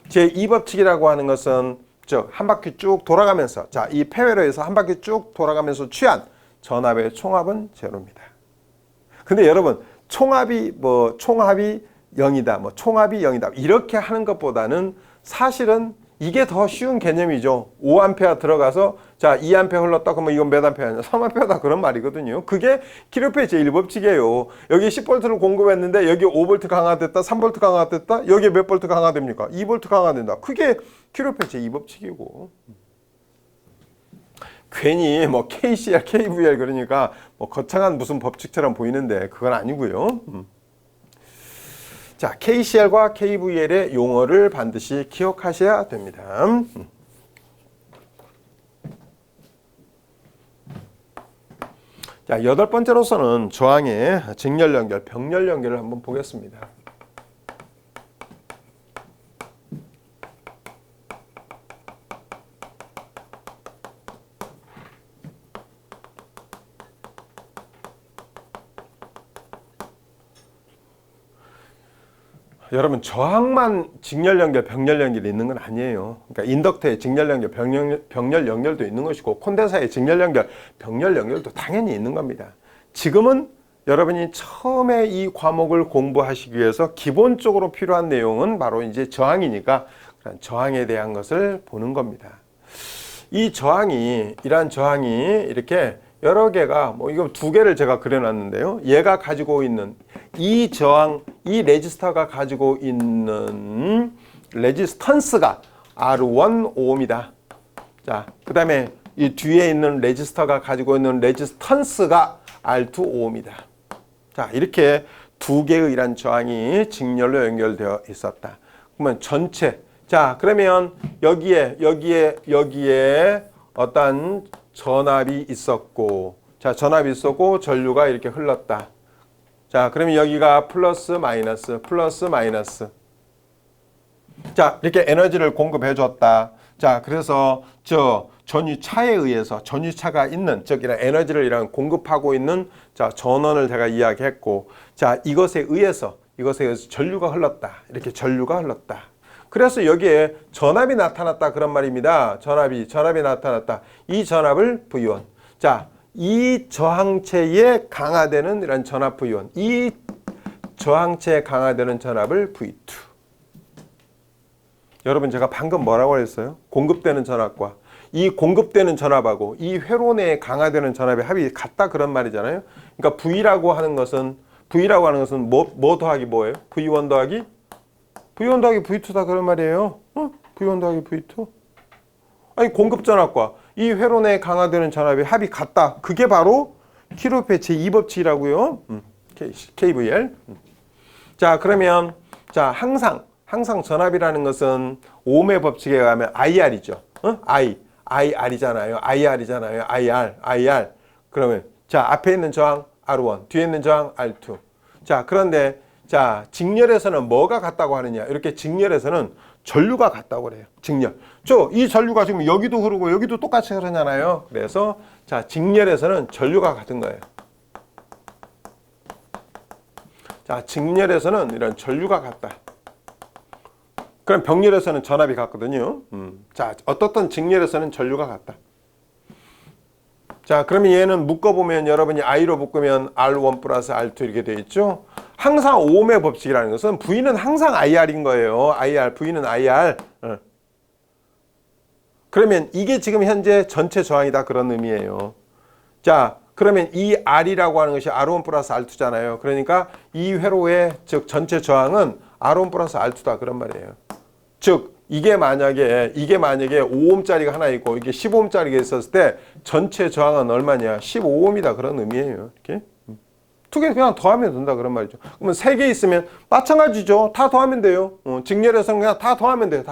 제2법칙이라고 하는 것은 즉 한 바퀴 쭉 돌아가면서 이 폐회로에서 한 바퀴 쭉 돌아가면서 취한 전압의 총합은 제로입니다. 근데 여러분 총합이 0이다, 총합이 0이다 이렇게 하는 것보다는 사실은 이게 더 쉬운 개념이죠. 5A 들어가서 2A 흘렀다 그러면 이건 몇 암페어냐? 3A다 그런 말이거든요. 그게 키로페의 제1법칙이에요. 여기 10V를 공급했는데 여기 5V 강화됐다, 3V 강화됐다. 여기에 몇 V 강화됩니까? 2V 강화된다. 그게 키로페의 제2법칙이고. 괜히 KCR, KVR 그러니까 거창한 무슨 법칙처럼 보이는데 그건 아니고요. KCR과 KVL의 용어를 반드시 기억하셔야 됩니다. 여덟 번째로서는 저항의 직렬 연결, 병렬 연결을 한번 보겠습니다. 여러분 저항만 직렬 연결, 병렬 연결이 있는 건 아니에요. 그러니까 인덕터의 직렬 연결, 병렬 연결도 있는 것이고 콘덴서의 직렬 연결, 병렬 연결도 당연히 있는 겁니다. 지금은 여러분이 처음에 이 과목을 공부하시기 위해서 기본적으로 필요한 내용은 바로 이제 저항이니까 저항에 대한 것을 보는 겁니다. 이러한 저항이 이렇게 여러 개가 이거 두 개를 제가 그려놨는데요. 얘가 가지고 있는 이 저항, 이 레지스터가 가지고 있는 레지스턴스가 R1 오음이다. 그 다음에 이 뒤에 있는 레지스터가 가지고 있는 레지스턴스가 R2 오음이다. 이렇게 두 개의 이런 저항이 직렬로 연결되어 있었다. 그러면 전체. 자, 그러면 여기에 어떤 전압이 있었고, 자, 전압이 있었고 전류가 이렇게 흘렀다. 자, 그러면 여기가 플러스 마이너스. 자, 이렇게 에너지를 공급해 줬다. 자, 그래서 전유차에 의해서 전유차가 있는 이런 에너지를 이런 공급하고 있는 자, 전원을 제가 이야기했고, 자, 이것에 의해서 전류가 흘렀다. 이렇게 전류가 흘렀다. 그래서 여기에 전압이 나타났다 그런 말입니다. 전압이 나타났다. 이 전압을 V1. 자, 이 저항체에 강화되는 이런 전압 V1. 이 저항체에 강화되는 전압을 V2. 여러분 제가 방금 뭐라고 했어요? 공급되는 전압과 이 공급되는 전압하고 이 회로 내에 강화되는 전압의 합이 같다 그런 말이잖아요. 그러니까 V라고 하는 것은 뭐 더하기 뭐예요? V1 더하기 V2다 그런 말이에요. V1 더하기 V2. 아니 공급 전압과 이 회로 내에 강화되는 전압의 합이 같다. 그게 바로 키로페 제2법칙이라고요. KVL. 자, 그러면 자, 항상 전압이라는 것은 오음의 법칙에 가면 IR이죠. IR이잖아요. IR. 그러면 자, 앞에 있는 저항 R1, 뒤에 있는 저항 R2. 자, 그런데 자, 직렬에서는 뭐가 같다고 하느냐? 이렇게 직렬에서는 전류가 같다고 그래요. 직렬. 이 전류가 지금 여기도 흐르고 여기도 똑같이 흐르잖아요. 그래서 자, 직렬에서는 전류가 같은 거예요. 자, 직렬에서는 이런 전류가 같다. 그럼 병렬에서는 전압이 같거든요. 자, 어떻든 직렬에서는 전류가 같다. 자, 그러면 얘는 묶어보면 여러분이 I로 묶으면 R1 플러스 R2 이렇게 되어 있죠. 항상 오음의 법칙이라는 것은 V는 항상 IR인 거예요. V는 IR. 그러면 이게 지금 현재 전체 저항이다 그런 의미예요. 자, 그러면 이 R이라고 하는 것이 R1 플러스 R2잖아요. 그러니까 이 회로의 즉 전체 저항은 R1 플러스 R2다 그런 말이에요. 즉 이게 만약에 5옴짜리가 하나 있고 이게 15옴짜리가 있었을 때 전체 저항은 얼마냐? 15옴이다 그런 의미예요. 이렇게 두 개 그냥 더하면 된다 그런 말이죠. 그러면 세 개 있으면 마찬가지죠. 다 더하면 돼요. 직렬에서는 그냥 다 더하면 돼요.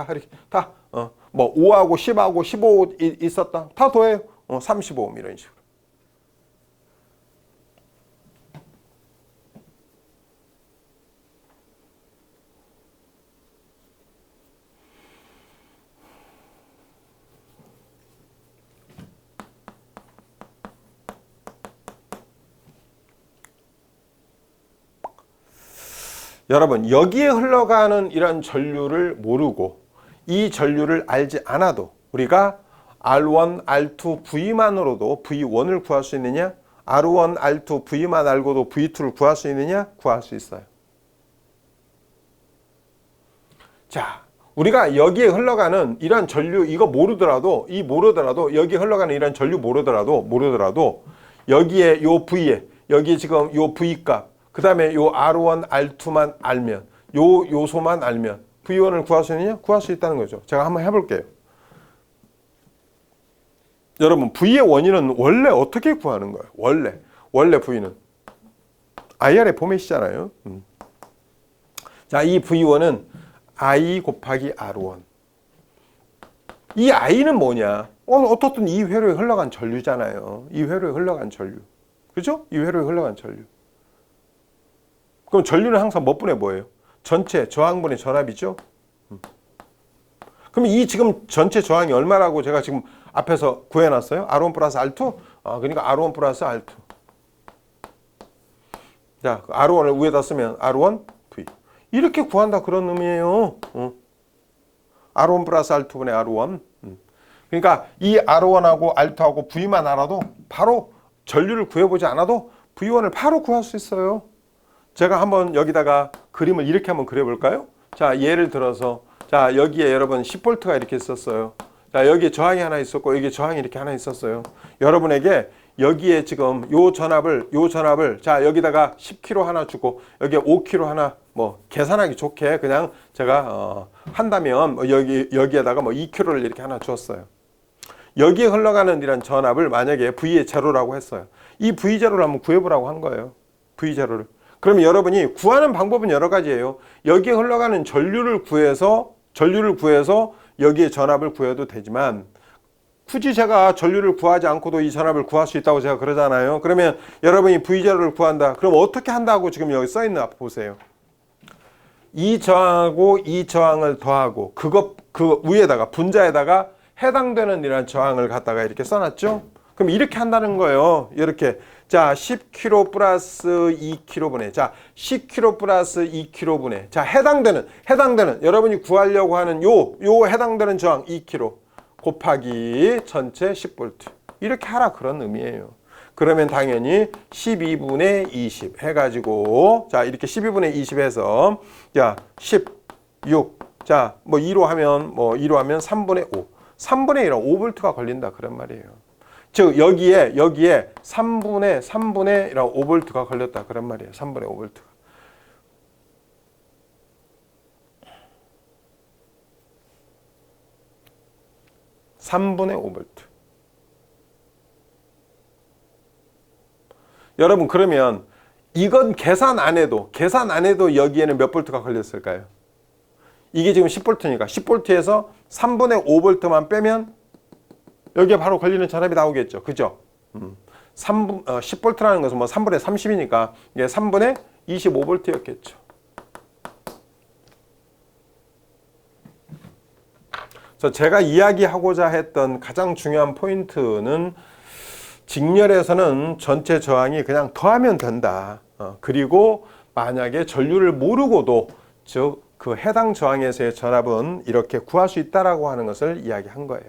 뭐 5하고 10하고 15 있었다. 다 더해요. 35옴 이런 식으로. 여러분 여기에 흘러가는 이런 전류를 모르고 이 전류를 알지 않아도 우리가 R1, R2, V만으로도 V1을 구할 수 있느냐? R1, R2, V만 알고도 V2를 구할 수 있느냐? 구할 수 있어요. 자, 우리가 여기에 흘러가는 이런 전류 이거 모르더라도 여기에 흘러가는 이런 전류 모르더라도 여기에 요 V에 여기 지금 요 V 값 그 다음에 요 R1, R2만 알면 요 요소만 알면 V1을 구할 수 있느냐? 구할 수 있다는 거죠. 제가 한번 해볼게요. 여러분 V의 원인은 원래 어떻게 구하는 거예요? 원래 V는 IR의 포맷이잖아요. 자, 이 V1은 I 곱하기 R1. 이 I는 뭐냐? 어떻든 이 회로에 흘러간 전류잖아요. 이 회로에 흘러간 전류. 그죠? 이 회로에 흘러간 전류. 그럼 전류는 항상 몇 분의 뭐예요? 전체 저항분의 전압이죠? 그럼 이 지금 전체 저항이 얼마라고 제가 지금 앞에서 구해놨어요? R1 플러스 R2? 그러니까 R1 플러스 R2. 자, R1을 위에다 쓰면 R1, V. 이렇게 구한다 그런 의미예요. R1 플러스 R2분의 R1. 그러니까 이 R1하고 R2하고 V만 알아도 바로 전류를 구해보지 않아도 V1을 바로 구할 수 있어요. 제가 한번 여기다가 그림을 이렇게 한번 그려볼까요? 자, 예를 들어서 자, 여기에 여러분 10V가 이렇게 있었어요. 자, 여기에 저항이 하나 있었고 여기에 저항이 이렇게 하나 있었어요. 여러분에게 여기에 지금 요 전압을 자, 여기다가 10kg 하나 주고 여기에 5kg 하나 뭐 계산하기 좋게 그냥 제가 한다면 뭐 여기에다가 뭐 2kg를 이렇게 하나 주었어요. 여기에 흘러가는 이런 전압을 만약에 V의 제로라고 했어요. 이 V 제로를 한번 구해보라고 한 거예요. V 제로를. 그러면 여러분이 구하는 방법은 여러 가지예요. 여기에 흘러가는 전류를 구해서 여기에 전압을 구해도 되지만 굳이 제가 전류를 구하지 않고도 이 전압을 구할 수 있다고 제가 그러잖아요. 그러면 여러분이 V0를 구한다. 그럼 어떻게 한다고 지금 여기 써 있나 보세요. 이 저항하고 이 저항을 더하고 그 위에다가 분자에다가 해당되는 이런 저항을 갖다가 이렇게 써놨죠. 그럼 이렇게 한다는 거예요. 이렇게. 자, 10kg 플러스 2kg분의. 자, 10kg 플러스 2kg분의. 자, 해당되는 여러분이 구하려고 하는 요 해당되는 저항 2kg 곱하기 전체 10V. 이렇게 하라 그런 의미예요. 그러면 당연히 12분의 20 해가지고 자, 이렇게 12분의 20 해서 자, 16. 자, 뭐 2로 하면 3분의 5. 3분의 1은 5V가 걸린다 그런 말이에요. 즉 여기에 3분의 5V가 걸렸다 그런 말이에요. 3분의 5V가. 여러분 그러면 이건 계산 안 해도 여기에는 몇 볼트가 걸렸을까요? 이게 지금 10V니까 10V에서 3분의 5V만 빼면 여기에 바로 걸리는 전압이 나오겠죠. 그죠? 10V라는 것은 뭐 3분의 30이니까 이게 3분의 25V였겠죠. 그래서 제가 이야기하고자 했던 가장 중요한 포인트는 직렬에서는 전체 저항이 그냥 더하면 된다. 그리고 만약에 전류를 모르고도 즉 그 해당 저항에서의 전압은 이렇게 구할 수 있다라고 하는 것을 이야기한 거예요.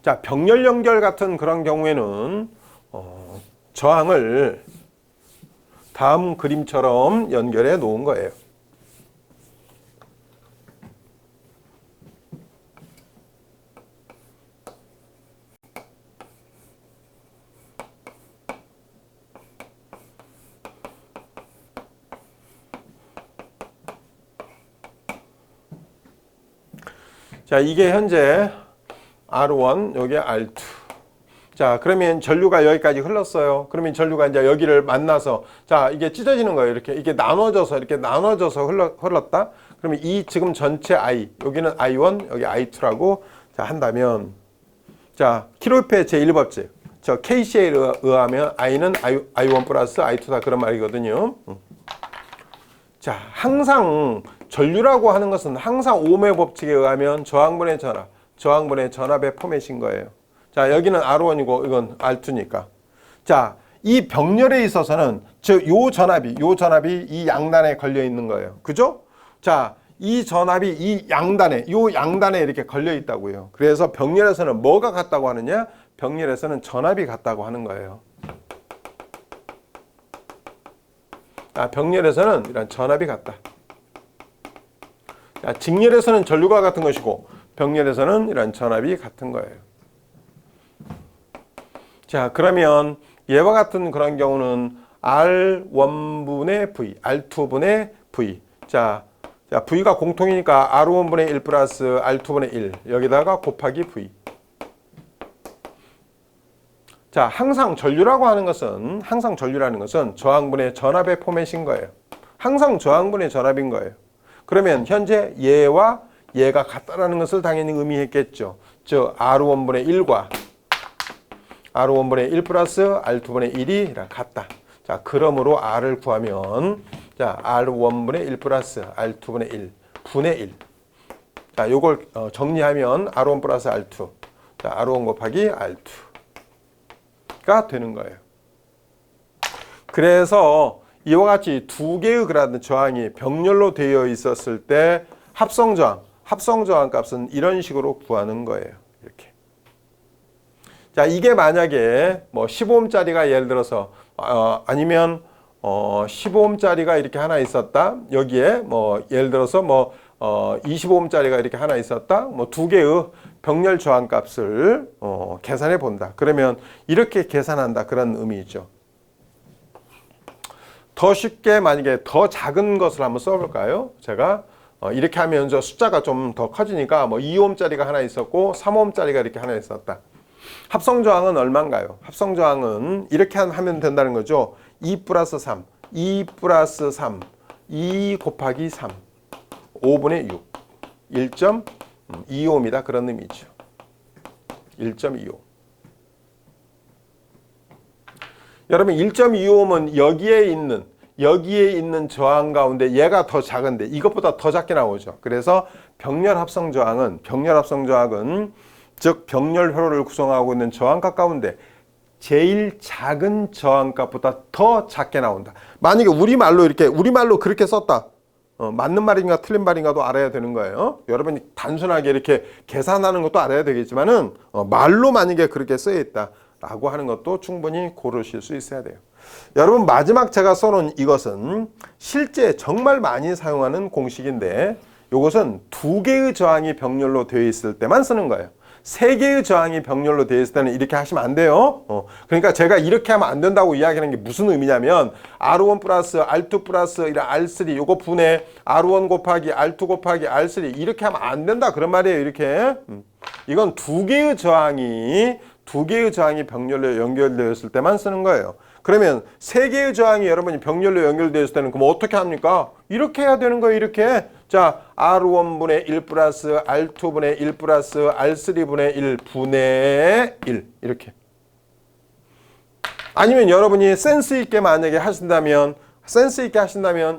자, 병렬 연결 같은 그런 경우에는 저항을 다음 그림처럼 연결해 놓은 거예요. 자, 이게 현재 R1, 여기 R2. 자, 그러면 전류가 여기까지 흘렀어요. 그러면 전류가 이제 여기를 만나서, 자, 이게 찢어지는 거예요. 이렇게 나눠져서 흘렀다. 그러면 이 지금 전체 I, 여기는 I1, 여기 I2라고 자, 한다면, 자, 키로페 제1법칙. 저 KC에 의하면 I는 I1 플러스 I2다. 그런 말이거든요. 자, 항상 전류라고 하는 것은 항상 오음의 법칙에 의하면 저항분의 전압의 포맷인 거예요. 자, 여기는 R1이고 이건 R2니까. 자, 이 병렬에 있어서는 즉 요 전압이 이 양단에 걸려 있는 거예요. 그죠? 자, 이 전압이 이 양단에 이렇게 걸려 있다고요. 그래서 병렬에서는 뭐가 같다고 하느냐? 병렬에서는 전압이 같다고 하는 거예요. 병렬에서는 이런 전압이 같다. 자, 직렬에서는 전류가 같은 것이고 병렬에서는 이런 전압이 같은 거예요. 자, 그러면 얘와 같은 그런 경우는 R1분의 V, R2분의 V. 자, V가 공통이니까 R1분의 1 플러스 R2분의 1 여기다가 곱하기 V. 자, 항상 전류라고 하는 것은 저항분의 전압의 포맷인 거예요. 항상 저항분의 전압인 거예요. 그러면 현재 얘와 얘가 같다라는 것을 당연히 의미했겠죠. 즉 R1분의 1과 R1분의 1 플러스 R2분의 1이 같다. 자, 그러므로 R을 구하면 자, R1분의 1 플러스 R2분의 1 분의 1. 자, 요걸 정리하면 R1 플러스 R2. 자, R1 곱하기 R2가 되는 거예요. 그래서 이와 같이 두 개의 그라드 저항이 병렬로 되어 있었을 때 합성 저항 값은 이런 식으로 구하는 거예요. 이렇게. 자, 이게 만약에 뭐 15ohm짜리가 예를 들어서 아니면 15ohm짜리가 이렇게 하나 있었다. 여기에 뭐 예를 들어서 뭐 25ohm짜리가 이렇게 하나 있었다. 뭐 두 개의 병렬 저항 값을 계산해 본다. 그러면 이렇게 계산한다. 그런 의미죠. 더 쉽게 만약에 더 작은 것을 한번 써볼까요? 제가 이렇게 하면 저 숫자가 좀 더 커지니까 뭐 2ohm짜리가 하나 있었고 3ohm짜리가 이렇게 하나 있었다. 합성저항은 얼마인가요? 합성저항은 이렇게 하면 된다는 거죠. 2 플러스 3, 2 플러스 3, 2 곱하기 3, 5분의 6, 1.25입니다. 그런 의미죠. 1.25. 여러분 1.25는 여기에 있는 저항 가운데 얘가 더 작은데 이것보다 더 작게 나오죠. 그래서 병렬 합성 저항은 즉 병렬회로를 구성하고 있는 저항값 가운데 제일 작은 저항값보다 더 작게 나온다. 만약에 우리말로 그렇게 썼다. 맞는 말인가 틀린 말인가도 알아야 되는 거예요. 여러분이 단순하게 이렇게 계산하는 것도 알아야 되겠지만은 말로 만약에 그렇게 쓰여 있다라고 하는 것도 충분히 고르실 수 있어야 돼요. 여러분 마지막 제가 써놓은 이것은 실제 정말 많이 사용하는 공식인데 이것은 2개의 저항이 병렬로 되어 있을 때만 쓰는 거예요. 3개의 저항이 병렬로 되어 있을 때는 이렇게 하시면 안 돼요. 그러니까 제가 이렇게 하면 안 된다고 이야기하는 게 무슨 의미냐면 R1 플러스 R2 플러스 R3 요거 분의 R1 곱하기 R2 곱하기 R3 이렇게 하면 안 된다 그런 말이에요. 이렇게 이건 2개의 저항이 병렬로 연결되었을 때만 쓰는 거예요. 그러면 3개의 저항이 여러분이 병렬로 연결되었을 때는 그럼 어떻게 합니까? 이렇게 해야 되는 거예요. 이렇게. 자, R1분의 1 플러스 R2분의 1 플러스 R3분의 1 분의 1 이렇게. 아니면 여러분이 센스 있게 만약에 하신다면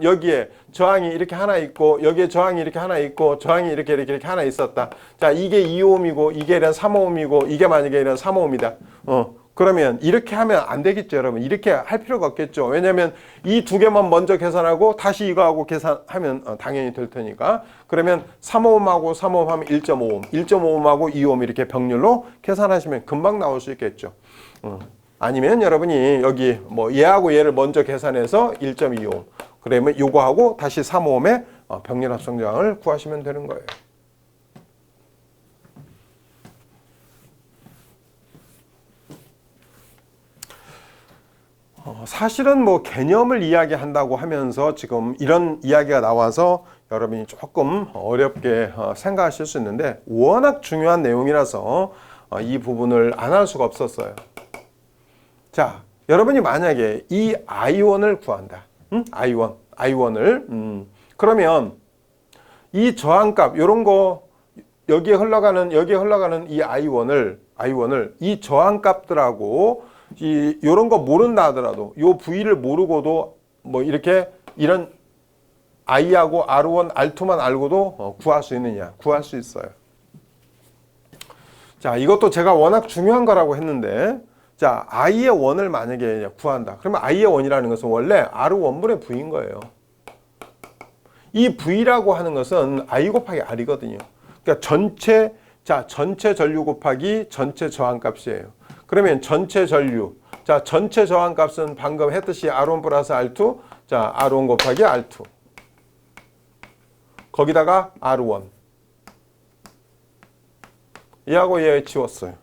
여기에 저항이 이렇게 하나 있고 여기에 저항이 이렇게 하나 있고 저항이 이렇게 하나 있었다. 자, 이게 2옴이고 이게 이런 3옴이고 이게 만약에 이런 3옴이다. 그러면 이렇게 하면 안 되겠죠, 여러분. 이렇게 할 필요가 없겠죠. 왜냐하면 이 2개만 먼저 계산하고 다시 이거하고 계산하면 당연히 될 테니까. 그러면 3옴하고 3옴 하면 1.5옴, 1.5옴하고 2옴 이렇게 병렬로 계산하시면 금방 나올 수 있겠죠. 아니면 여러분이 여기 뭐 얘하고 얘를 먼저 계산해서 1.25옴. 그러면 요거하고 다시 3옴의 병렬 합성 저항을 구하시면 되는 거예요. 사실은 뭐 개념을 이야기한다고 하면서 지금 이런 이야기가 나와서 여러분이 조금 어렵게 생각하실 수 있는데 워낙 중요한 내용이라서 이 부분을 안 할 수가 없었어요. 자, 여러분이 만약에 이 I1을 구한다. I1을 그러면 이 저항값 요런 거 여기에 흘러가는 이 I1을 이 저항값들하고 요런 거 모른다 하더라도 요 V를 모르고도 뭐 이렇게 이런 I하고 R1, R2만 알고도 구할 수 있느냐? 구할 수 있어요. 자, 이것도 제가 워낙 중요한 거라고 했는데 자, I의 원을 만약에 구한다. 그러면 I의 원이라는 것은 원래 R1분의 V인 거예요. 이 V라고 하는 것은 I 곱하기 R이거든요. 그러니까 전체 전류 곱하기 전체 저항값이에요. 그러면 전체 전류. 자, 전체 저항값은 방금 했듯이 R1 플러스 R2. 자, R1 곱하기 R2. 거기다가 R1. 얘하고 얘 지웠어요.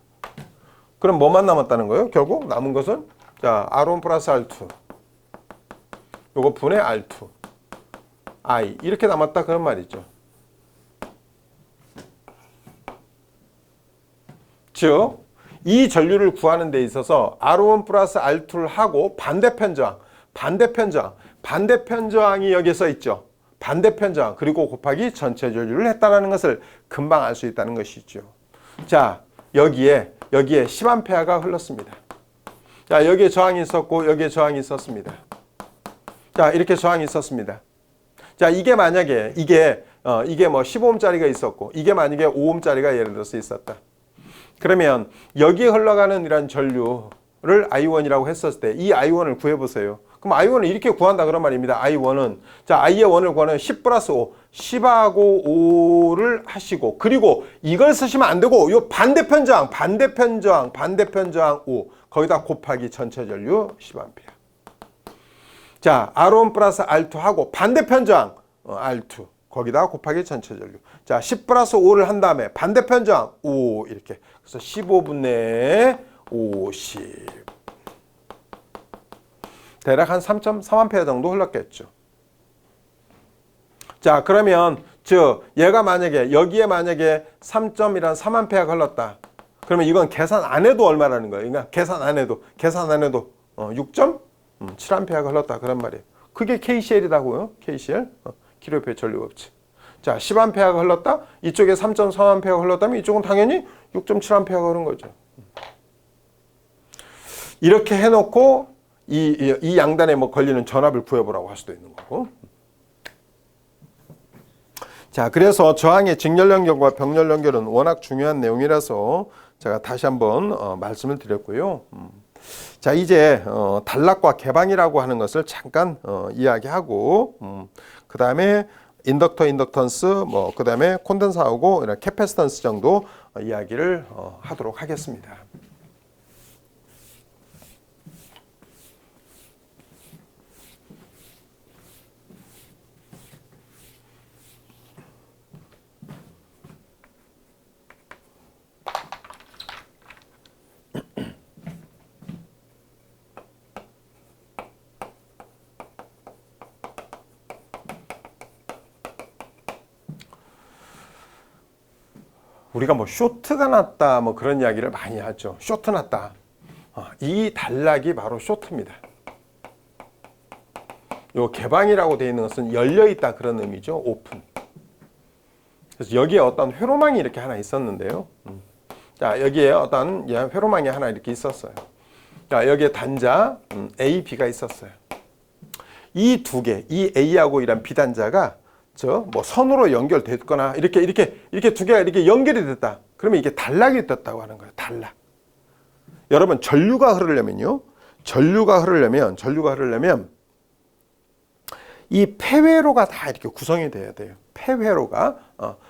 그럼 뭐만 남았다는 거예요? 결국 남은 것은 자, R1 플러스 R2. 요거 분의 R2. I. 이렇게 남았다 그런 말이죠. 즉 이 전류를 구하는 데 있어서 R1 플러스 R2를 하고 반대편 저항이 여기에 써 있죠. 반대편 저항 그리고 곱하기 전체 전류를 했다는 것을 금방 알 수 있다는 것이죠. 자, 여기에 10A가 흘렀습니다. 자, 여기에 저항이 있었고 여기에 저항이 있었습니다. 자, 이렇게 저항이 있었습니다. 자, 이게 만약에 이게 뭐 15옴짜리가 있었고 이게 만약에 5옴짜리가 예를 들어서 있었다. 그러면 여기에 흘러가는 이런 전류를 I1이라고 했었을 때 이 I1을 구해보세요. 그럼 I1을 이렇게 구한다 그런 말입니다. I1은 자, I의 원을 구하는 10 플러스 5 10하고 5를 하시고 그리고 이걸 쓰시면 안 되고 요 반대편 저항 5 거기다 곱하기 전체 전류 10A. 자, R1 플러스 R2 하고 반대편 저항 R2 거기다 곱하기 전체 전류. 자, 10 플러스 5를 한 다음에 반대편 저항 5 이렇게. 그래서 15분의 50. 대략 한 3.3A 정도 흘렀겠죠. 자, 그러면 즉 얘가 만약에 여기에 만약에 3.3A가 흘렀다. 그러면 이건 계산 안 해도 얼마라는 거예요. 그러니까 계산 안 해도 6.7A가 흘렀다 그런 말이에요. 그게 KCL이라고요. KCL 기록표 전류법칙. 자, 10A가 흘렀다. 이쪽에 3.3A가 흘렀다면 이쪽은 당연히 6.7A가 흐른 거죠. 이렇게 해놓고 이 양단에 뭐 걸리는 전압을 구해보라고 할 수도 있는 거고. 자, 그래서 저항의 직렬 연결과 병렬 연결은 워낙 중요한 내용이라서 제가 다시 한번 말씀을 드렸고요. 자, 이제 단락과 개방이라고 하는 것을 잠깐 이야기하고 그 다음에 인덕터, 인덕턴스, 뭐 그 다음에 콘덴서하고 이런 캐패시턴스 정도 이야기를 하도록 하겠습니다. 우리가 뭐 쇼트가 났다 뭐 그런 이야기를 많이 하죠. 쇼트 났다. 이 단락이 바로 쇼트입니다. 요 개방이라고 되어 있는 것은 열려 있다 그런 의미죠. 오픈. 그래서 여기에 어떤 회로망이 이렇게 하나 있었는데요. 자, 여기에 어떤 회로망이 하나 이렇게 있었어요. 자, 여기에 단자 A, B가 있었어요. 이 두 개, 이 A하고 이런 B 단자가 뭐 선으로 연결됐거나 이렇게 두 개가 이렇게 연결이 됐다. 그러면 이게 단락이 됐다고 하는 거예요. 단락. 여러분 전류가 흐르려면요. 전류가 흐르려면 이 폐회로가 다 이렇게 구성이 돼야 돼요. 폐회로가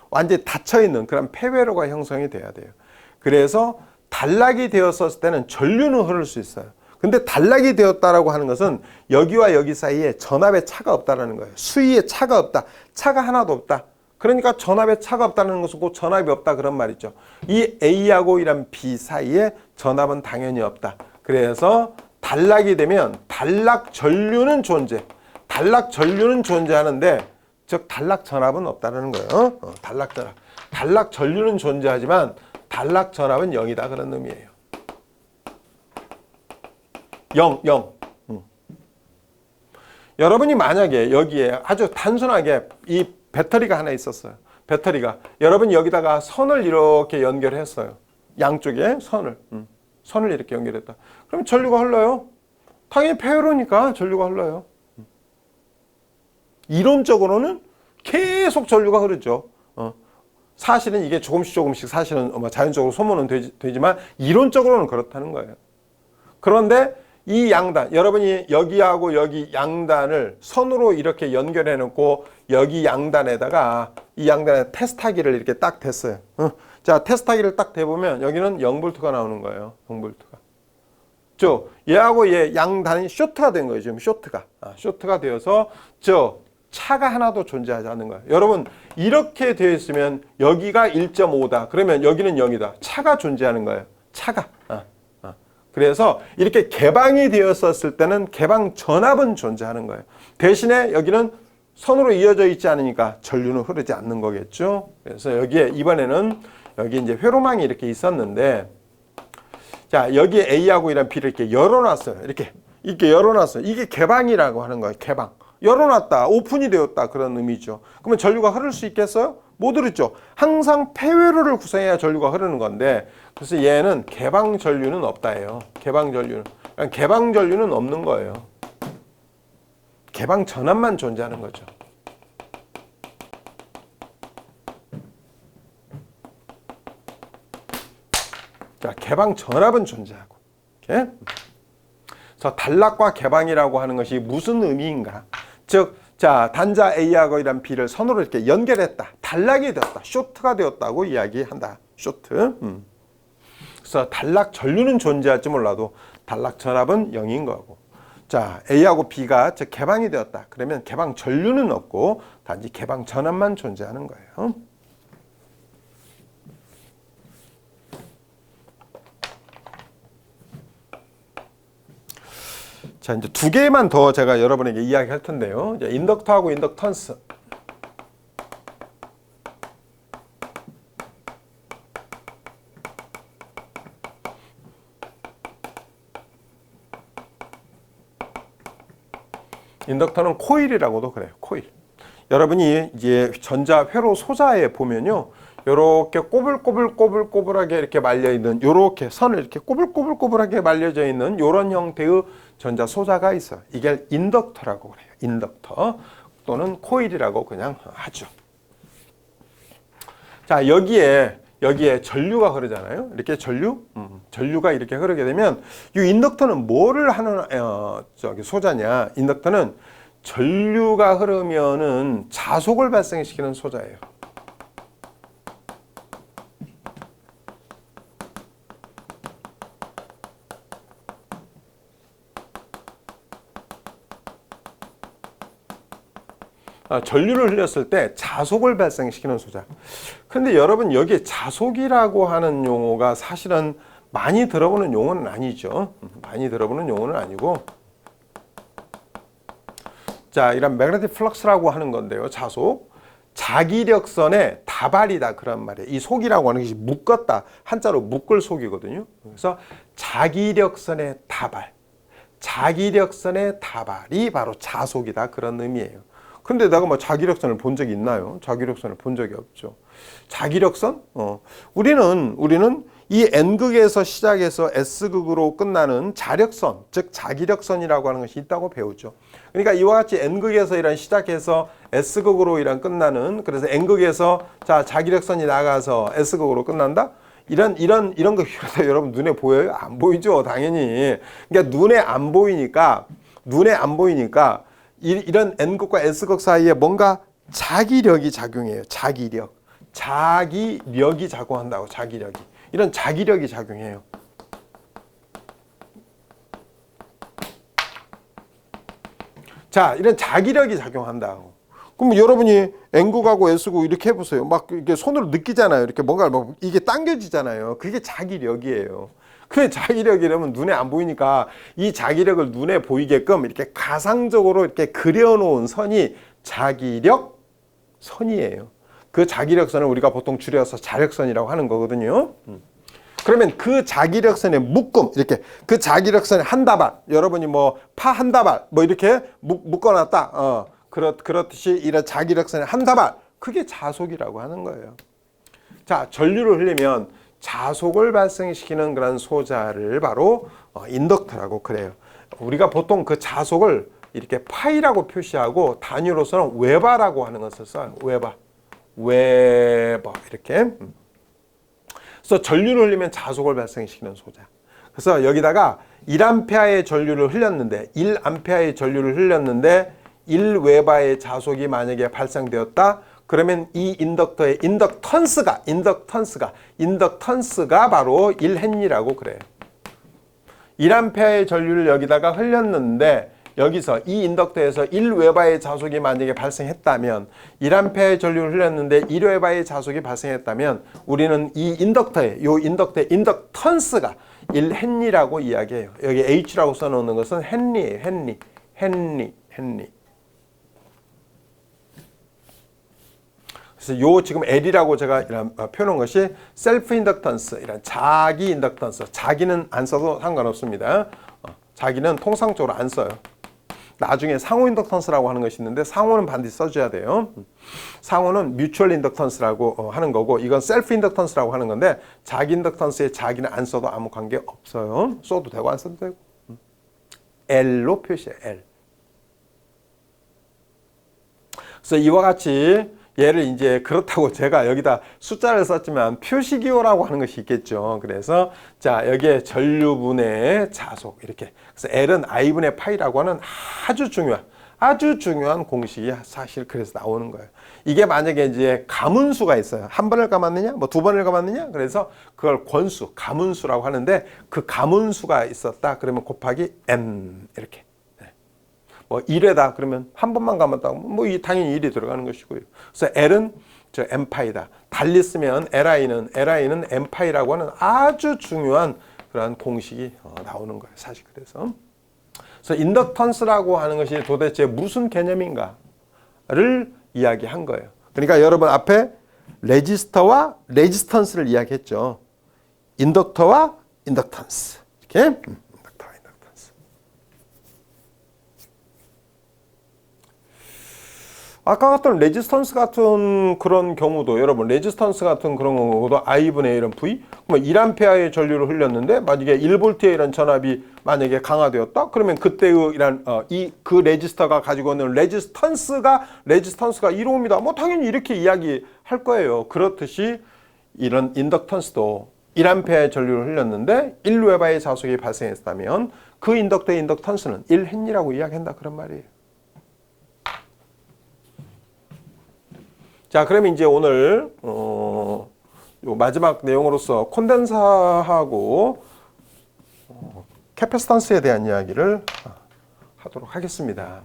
완전히 닫혀 있는 그런 폐회로가 형성이 돼야 돼요. 그래서 단락이 되었을 때는 전류는 흐를 수 있어요. 근데 단락이 되었다라고 하는 것은 여기와 여기 사이에 전압의 차가 없다라는 거예요. 수위의 차가 없다. 차가 하나도 없다. 그러니까 전압의 차가 없다는 것은 곧 전압이 없다 그런 말이죠. 이 A하고 이런 B 사이에 전압은 당연히 없다. 그래서 단락이 되면 단락 전류는 존재하는데 즉 단락 전압은 없다라는 거예요. 단락 전압. 단락 전류는 존재하지만 단락 전압은 0이다 그런 의미예요. 0. 여러분이 만약에 여기에 아주 단순하게 이 배터리가 하나 있었어요. 배터리가 여러분이 여기다가 선을 이렇게 연결했어요. 양쪽에 선을 이렇게 연결했다. 그럼 전류가 흘러요. 당연히 폐회로니까 전류가 흘러요. 이론적으로는 계속 전류가 흐르죠. 사실은 이게 조금씩 사실은 자연적으로 소모는 되지만 이론적으로는 그렇다는 거예요. 그런데 이 양단, 여러분이 여기하고 여기 양단을 선으로 이렇게 연결해 놓고 여기 양단에다가 이 양단에 테스트하기를 이렇게 딱 댔어요. 자, 테스트하기를 딱 대보면 여기는 0V가 나오는 거예요. 0V가. 얘하고 얘 양단이 쇼트가 된 거예요. 지금 쇼트가 되어서 차가 하나도 존재하지 않는 거예요. 여러분 이렇게 되어 있으면 여기가 1.5다. 그러면 여기는 0이다. 차가 존재하는 거예요. 차가. 그래서 이렇게 개방이 되었을 때는 개방 전압은 존재하는 거예요. 대신에 여기는 선으로 이어져 있지 않으니까 전류는 흐르지 않는 거겠죠. 그래서 여기에 이번에는 여기 이제 회로망이 이렇게 있었는데, 자, 여기에 A하고 이런 B를 이렇게 열어놨어요. 이렇게 열어놨어요. 이게 개방이라고 하는 거예요. 개방. 열어놨다, 오픈이 되었다 그런 의미죠. 그러면 전류가 흐를 수 있겠어요? 못 흐르죠. 항상 폐회로를 구성해야 전류가 흐르는 건데, 그래서 얘는 개방 전류는 없다예요. 개방 전류는 없는 거예요. 개방 전압만 존재하는 거죠. 자, 개방 전압은 존재하고. 오케이? 그래서 단락과 개방이라고 하는 것이 무슨 의미인가? 즉, 자, 단자 A하고 이런 B를 선으로 이렇게 연결했다. 단락이 되었다. 쇼트가 되었다고 이야기한다. 쇼트. 그래서 단락 전류는 존재할지 몰라도 단락 전압은 0인 거고. 자, A하고 B가 즉 개방이 되었다. 그러면 개방 전류는 없고 단지 개방 전압만 존재하는 거예요. 자, 이제 두 개만 더 제가 여러분에게 이야기할 텐데요. 이제 인덕터하고 인덕턴스. 인덕터는 코일이라고도 그래요. 코일. 여러분이 이제 전자 회로 소자에 보면요. 요렇게 꼬불꼬불하게 이렇게 말려 있는 요렇게 선을 이렇게 꼬불꼬불하게 말려져 있는 요런 형태의 전자 소자가 있어요. 이게 인덕터라고 그래요. 인덕터 또는 코일이라고 그냥 하죠. 자, 여기에 전류가 흐르잖아요. 이렇게 전류가 이렇게 흐르게 되면 이 인덕터는 뭐를 하는 소자냐? 인덕터는 전류가 흐르면은 자속을 발생시키는 소자예요. 전류를 흘렸을 때 자속을 발생시키는 소자. 근데 여러분 여기에 자속이라고 하는 용어가 사실은 많이 들어보는 용어는 아니죠. 많이 들어보는 용어는 아니고, 자, 이런 매그네틱 플럭스라고 하는 건데요. 자속. 자기력선의 다발이다 그런 말이에요. 이 속이라고 하는 것이 묶었다. 한자로 묶을 속이거든요. 그래서 자기력선의 다발. 자기력선의 다발이 바로 자속이다 그런 의미예요. 근데 내가 뭐 자기력선을 본 적이 있나요? 자기력선을 본 적이 없죠. 자기력선? 우리는 이 N극에서 시작해서 S극으로 끝나는 자력선, 즉 자기력선이라고 하는 것이 있다고 배우죠. 그러니까 이와 같이 N극에서 이런 시작해서 S극으로 이런 끝나는, 그래서 N극에서 자 자기력선이 나가서 S극으로 끝난다? 이런 거 여러분 눈에 보여요? 안 보이죠, 당연히. 그러니까 눈에 안 보이니까 이런 N극과 S극 사이에 뭔가 자기력이 작용해요. 자기력이 작용한다고. 자기력이. 이런 자기력이 작용해요. 자, 이런 자기력이 작용한다고. 그럼 여러분이 N극하고 S극 이렇게 해보세요. 막 이렇게 손으로 느끼잖아요. 이렇게 뭔가 막 이게 당겨지잖아요. 그게 자기력이에요. 그 자기력이라면 눈에 안 보이니까 이 자기력을 눈에 보이게끔 이렇게 가상적으로 이렇게 그려놓은 선이 자기력 선이에요. 그 자기력선을 우리가 보통 줄여서 자력선이라고 하는 거거든요. 그러면 그 자기력선의 묶음, 이렇게 그 자기력선의 한 다발, 여러분이 뭐 파 한 다발 뭐 이렇게 묶어놨다. 그렇듯이 이런 자기력선의 한 다발, 그게 자속이라고 하는 거예요. 자, 전류를 흘리면 자속을 발생시키는 그런 소자를 바로 인덕터라고 그래요. 우리가 보통 그 자속을 이렇게 파이라고 표시하고 단위로서는 웨바라고 하는 것을 써요. 웨바 이렇게. 그래서 전류를 흘리면 자속을 발생시키는 소자. 그래서 여기다가 1A의 전류를 흘렸는데 1A의 전류를 흘렸는데 1웨바의 자속이 만약에 발생되었다. 그러면 이 인덕터의 인덕턴스가 바로 1헨리라고 그래요. 1A의 전류를 여기다가 흘렸는데 여기서 이 인덕터에서 1웨바의 자속이 만약에 발생했다면 1A의 전류를 흘렸는데 1웨바의 자속이 발생했다면 우리는 이 인덕터의 인덕턴스가 1헨리라고 이야기해요. 여기 H라고 써놓는 것은 헨리예요. 헨리. 그래서 요 지금 L이라고 제가 표현한 것이 셀프 인덕턴스, 이런 자기 인덕턴스. 자기는 안 써도 상관없습니다. 자기는 통상적으로 안 써요. 나중에 상호 인덕턴스라고 하는 것이 있는데 상호는 반드시 써줘야 돼요. 상호는 뮤추얼 인덕턴스라고 하는 거고 이건 셀프 인덕턴스라고 하는 건데 자기 인덕턴스에 자기는 안 써도 아무 관계 없어요. 써도 되고 안 써도 되고. L로 표시해. L. 그래서 이와 같이 얘를 이제 그렇다고 제가 여기다 숫자를 썼지만 표시기호라고 하는 것이 있겠죠. 그래서 자 여기에 전류분의 자속 이렇게. 그래서 L은 I분의 파이라고 하는 아주 중요한 공식이 사실 그래서 나오는 거예요. 이게 만약에 이제 가문수가 있어요. 한 번을 감았느냐, 뭐 두 번을 감았느냐. 그래서 그걸 권수, 가문수라고 하는데 그 가문수가 있었다. 그러면 곱하기 n 이렇게. 뭐 1회다 그러면 한 번만 감았다고 뭐 당연히 1이 들어가는 것이고요. 그래서 L은 저 N파이다. 달리 쓰면 LI는 N파이라고 하는 아주 중요한 그런 공식이 나오는 거예요. 사실 그래서 인덕턴스라고 하는 것이 도대체 무슨 개념인가를 이야기한 거예요. 그러니까 여러분 앞에 레지스터와 레지스턴스를 이야기했죠. 인덕터와 인덕턴스 이렇게. 아까 같은 레지스턴스 같은 그런 경우도 여러분 레지스턴스 같은 그런 경우도 I분의 1은 V 그러면 1A의 전류를 흘렸는데 만약에 1V의 이런 전압이 만약에 강화되었다 그러면 그때의 이런 그 레지스터가 가지고 있는 레지스턴스가 1옴이다 뭐 당연히 이렇게 이야기할 거예요. 그렇듯이 이런 인덕턴스도 1A의 전류를 흘렸는데 1웨바의 자속이 발생했다면 그 인덕터의 인덕턴스는 1헨리라고 이야기한다 그런 말이에요. 자, 그러면 이제 오늘 요 마지막 내용으로서 콘덴사하고 캐패시턴스에 대한 이야기를 하도록 하겠습니다.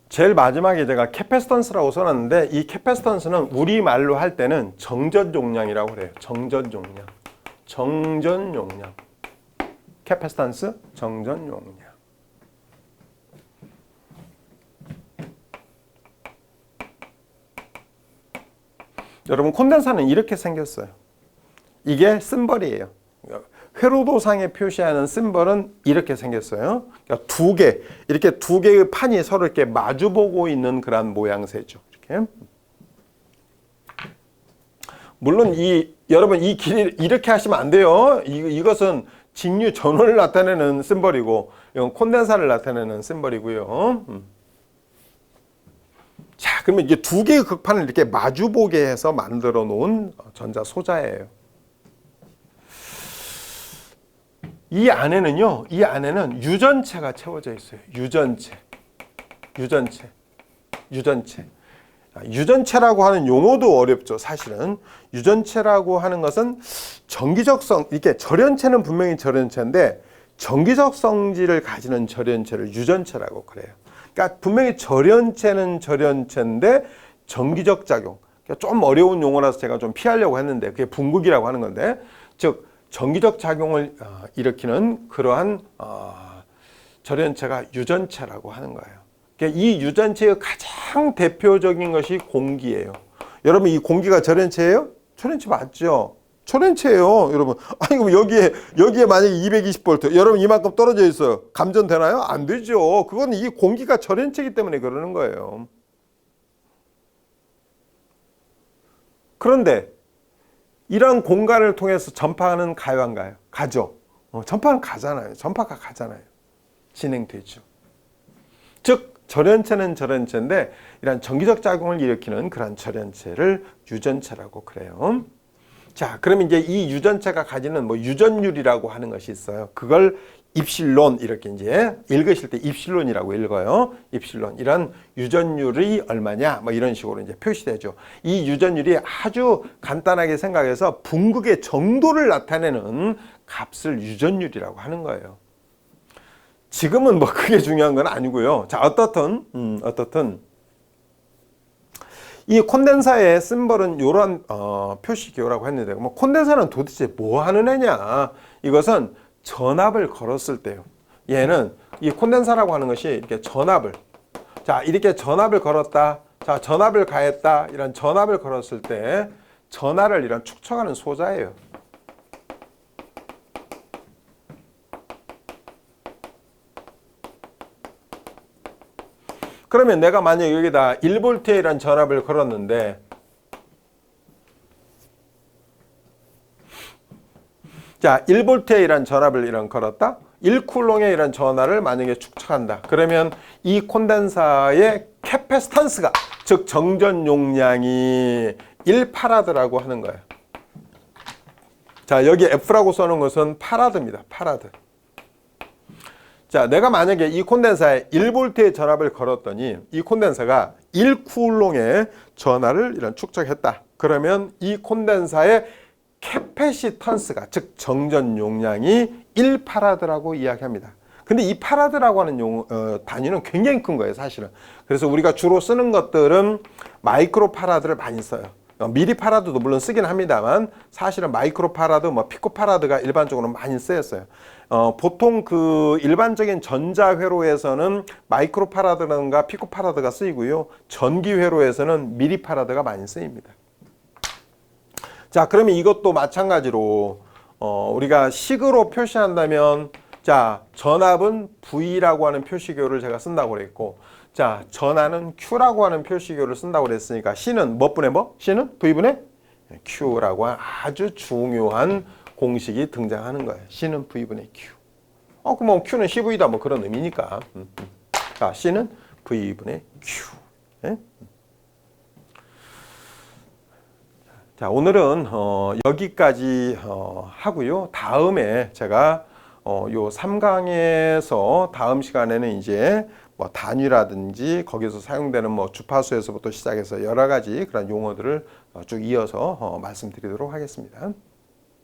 제일 마지막에 제가 캐패시턴스라고 써놨는데 이 캐패시턴스는 우리말로 할 때는 정전 용량이라고 그래요. 정전 용량. 정전 용량. 캐패시턴스 정전 용량. 여러분 콘덴사는 이렇게 생겼어요. 이게 심벌이에요. 회로도상에 표시하는 심벌은 이렇게 생겼어요. 그러니까 이렇게 두 개의 판이 서로 이렇게 마주보고 있는 그런 모양새죠. 이렇게. 물론 여러분 이 길이 이렇게 하시면 안 돼요. 이것은 직류 전원을 나타내는 심벌이고 이건 콘덴사를 나타내는 심벌이고요. 자, 그러면 이게 두 개의 극판을 이렇게 마주보게 해서 만들어 놓은 전자 소자예요. 이 안에는 유전체가 채워져 있어요. 유전체라고 하는 용어도 어렵죠. 사실은 유전체라고 하는 것은 전기적성, 이렇게 절연체는 분명히 절연체인데 전기적 성질을 가지는 절연체를 유전체라고 그래요. 그러니까 분명히 절연체는 절연체인데 전기적 작용, 그러니까 좀 어려운 용어라서 제가 좀 피하려고 했는데 그게 분극이라고 하는 건데, 즉 전기적 작용을 일으키는 그러한 절연체가 유전체라고 하는 거예요. 그러니까 이 유전체의 가장 대표적인 것이 공기예요. 여러분 이 공기가 절연체예요? 절연체 맞죠? 절연체예요, 여러분. 아니 그럼 여기에 만약에 220V, 여러분 이만큼 떨어져 있어요. 감전되나요? 안 되죠. 그건 이 공기가 절연체이기 때문에 그러는 거예요. 그런데 이런 공간을 통해서 전파는 가요, 안 가요? 가죠. 전파는 가잖아요. 전파가 가잖아요. 진행되죠. 즉 절연체는 절연체인데 이런 전기적 작용을 일으키는 그런 절연체를 유전체라고 그래요. 자, 그러면 이제 이 유전체가 가지는 유전율이라고 하는 것이 있어요. 그걸 입실론, 이렇게 이제 읽으실 때 입실론이라고 읽어요. 입실론. 이런 유전율이 얼마냐? 이런 식으로 이제 표시되죠. 이 유전율이 아주 간단하게 생각해서 분극의 정도를 나타내는 값을 유전율이라고 하는 거예요. 지금은 그게 중요한 건 아니고요. 자, 어떻든 이 콘덴사의 심벌은 이런 표시기호라고 했는데, 콘덴사는 도대체 뭐 하는 애냐? 이것은 전압을 걸었을 때요. 얘는 이 콘덴사라고 하는 것이 이렇게 이렇게 전압을 걸었다. 자, 전압을 가했다. 이런 전압을 걸었을 때 전하를 이런 축적하는 소자예요. 그러면 내가 만약 여기다 1V에 이런 전압을 걸었는데, 자, 1V에 이런 전압을 이런 걸었다. 1쿨롱의 이런 전하를 만약에 축적한다. 그러면 이 콘덴사의 캐패시턴스가, 즉 정전 용량이 1파라드라고 하는 거예요. 자, 여기 F라고 써놓은 것은 파라드입니다. 파라드. 자, 내가 만약에 이 콘덴사에 1V의 전압을 걸었더니 이 콘덴사가 1쿨롱의 전하를 이런 축적했다. 그러면 이 콘덴사의 캐패시턴스가, 즉 정전 용량이 1파라드라고 이야기합니다. 근데 이 파라드라고 하는 단위는 굉장히 큰 거예요, 사실은. 그래서 우리가 주로 쓰는 것들은 마이크로 파라드를 많이 써요. 미리 파라드도 물론 쓰긴 합니다만 사실은 마이크로 파라드, 피코 파라드가 일반적으로 많이 쓰였어요. 보통 그 일반적인 전자회로에서는 마이크로 파라드라든가 피코 파라드가 쓰이고요. 전기회로에서는 미리 파라드가 많이 쓰입니다. 자, 그러면 이것도 마찬가지로 우리가 식으로 표시한다면, 자, 전압은 V라고 하는 표시교를 제가 쓴다고 그랬고, 자, 전하는 Q라고 하는 표시교를 쓴다고 그랬으니까 C는 뭐분의 뭐? C는 V분의 Q라고 하는 아주 중요한 공식이 등장하는 거예요. C는 V분의 Q. 그럼 Q는 CV다 뭐 그런 의미니까. 자, C는 V분의 Q. 네? 자, 오늘은 여기까지 하고요. 다음에 제가 요 3강에서 다음 시간에는 이제 뭐 단위라든지 거기서 사용되는 뭐 주파수에서부터 시작해서 여러 가지 그런 용어들을 쭉 이어서 말씀드리도록 하겠습니다.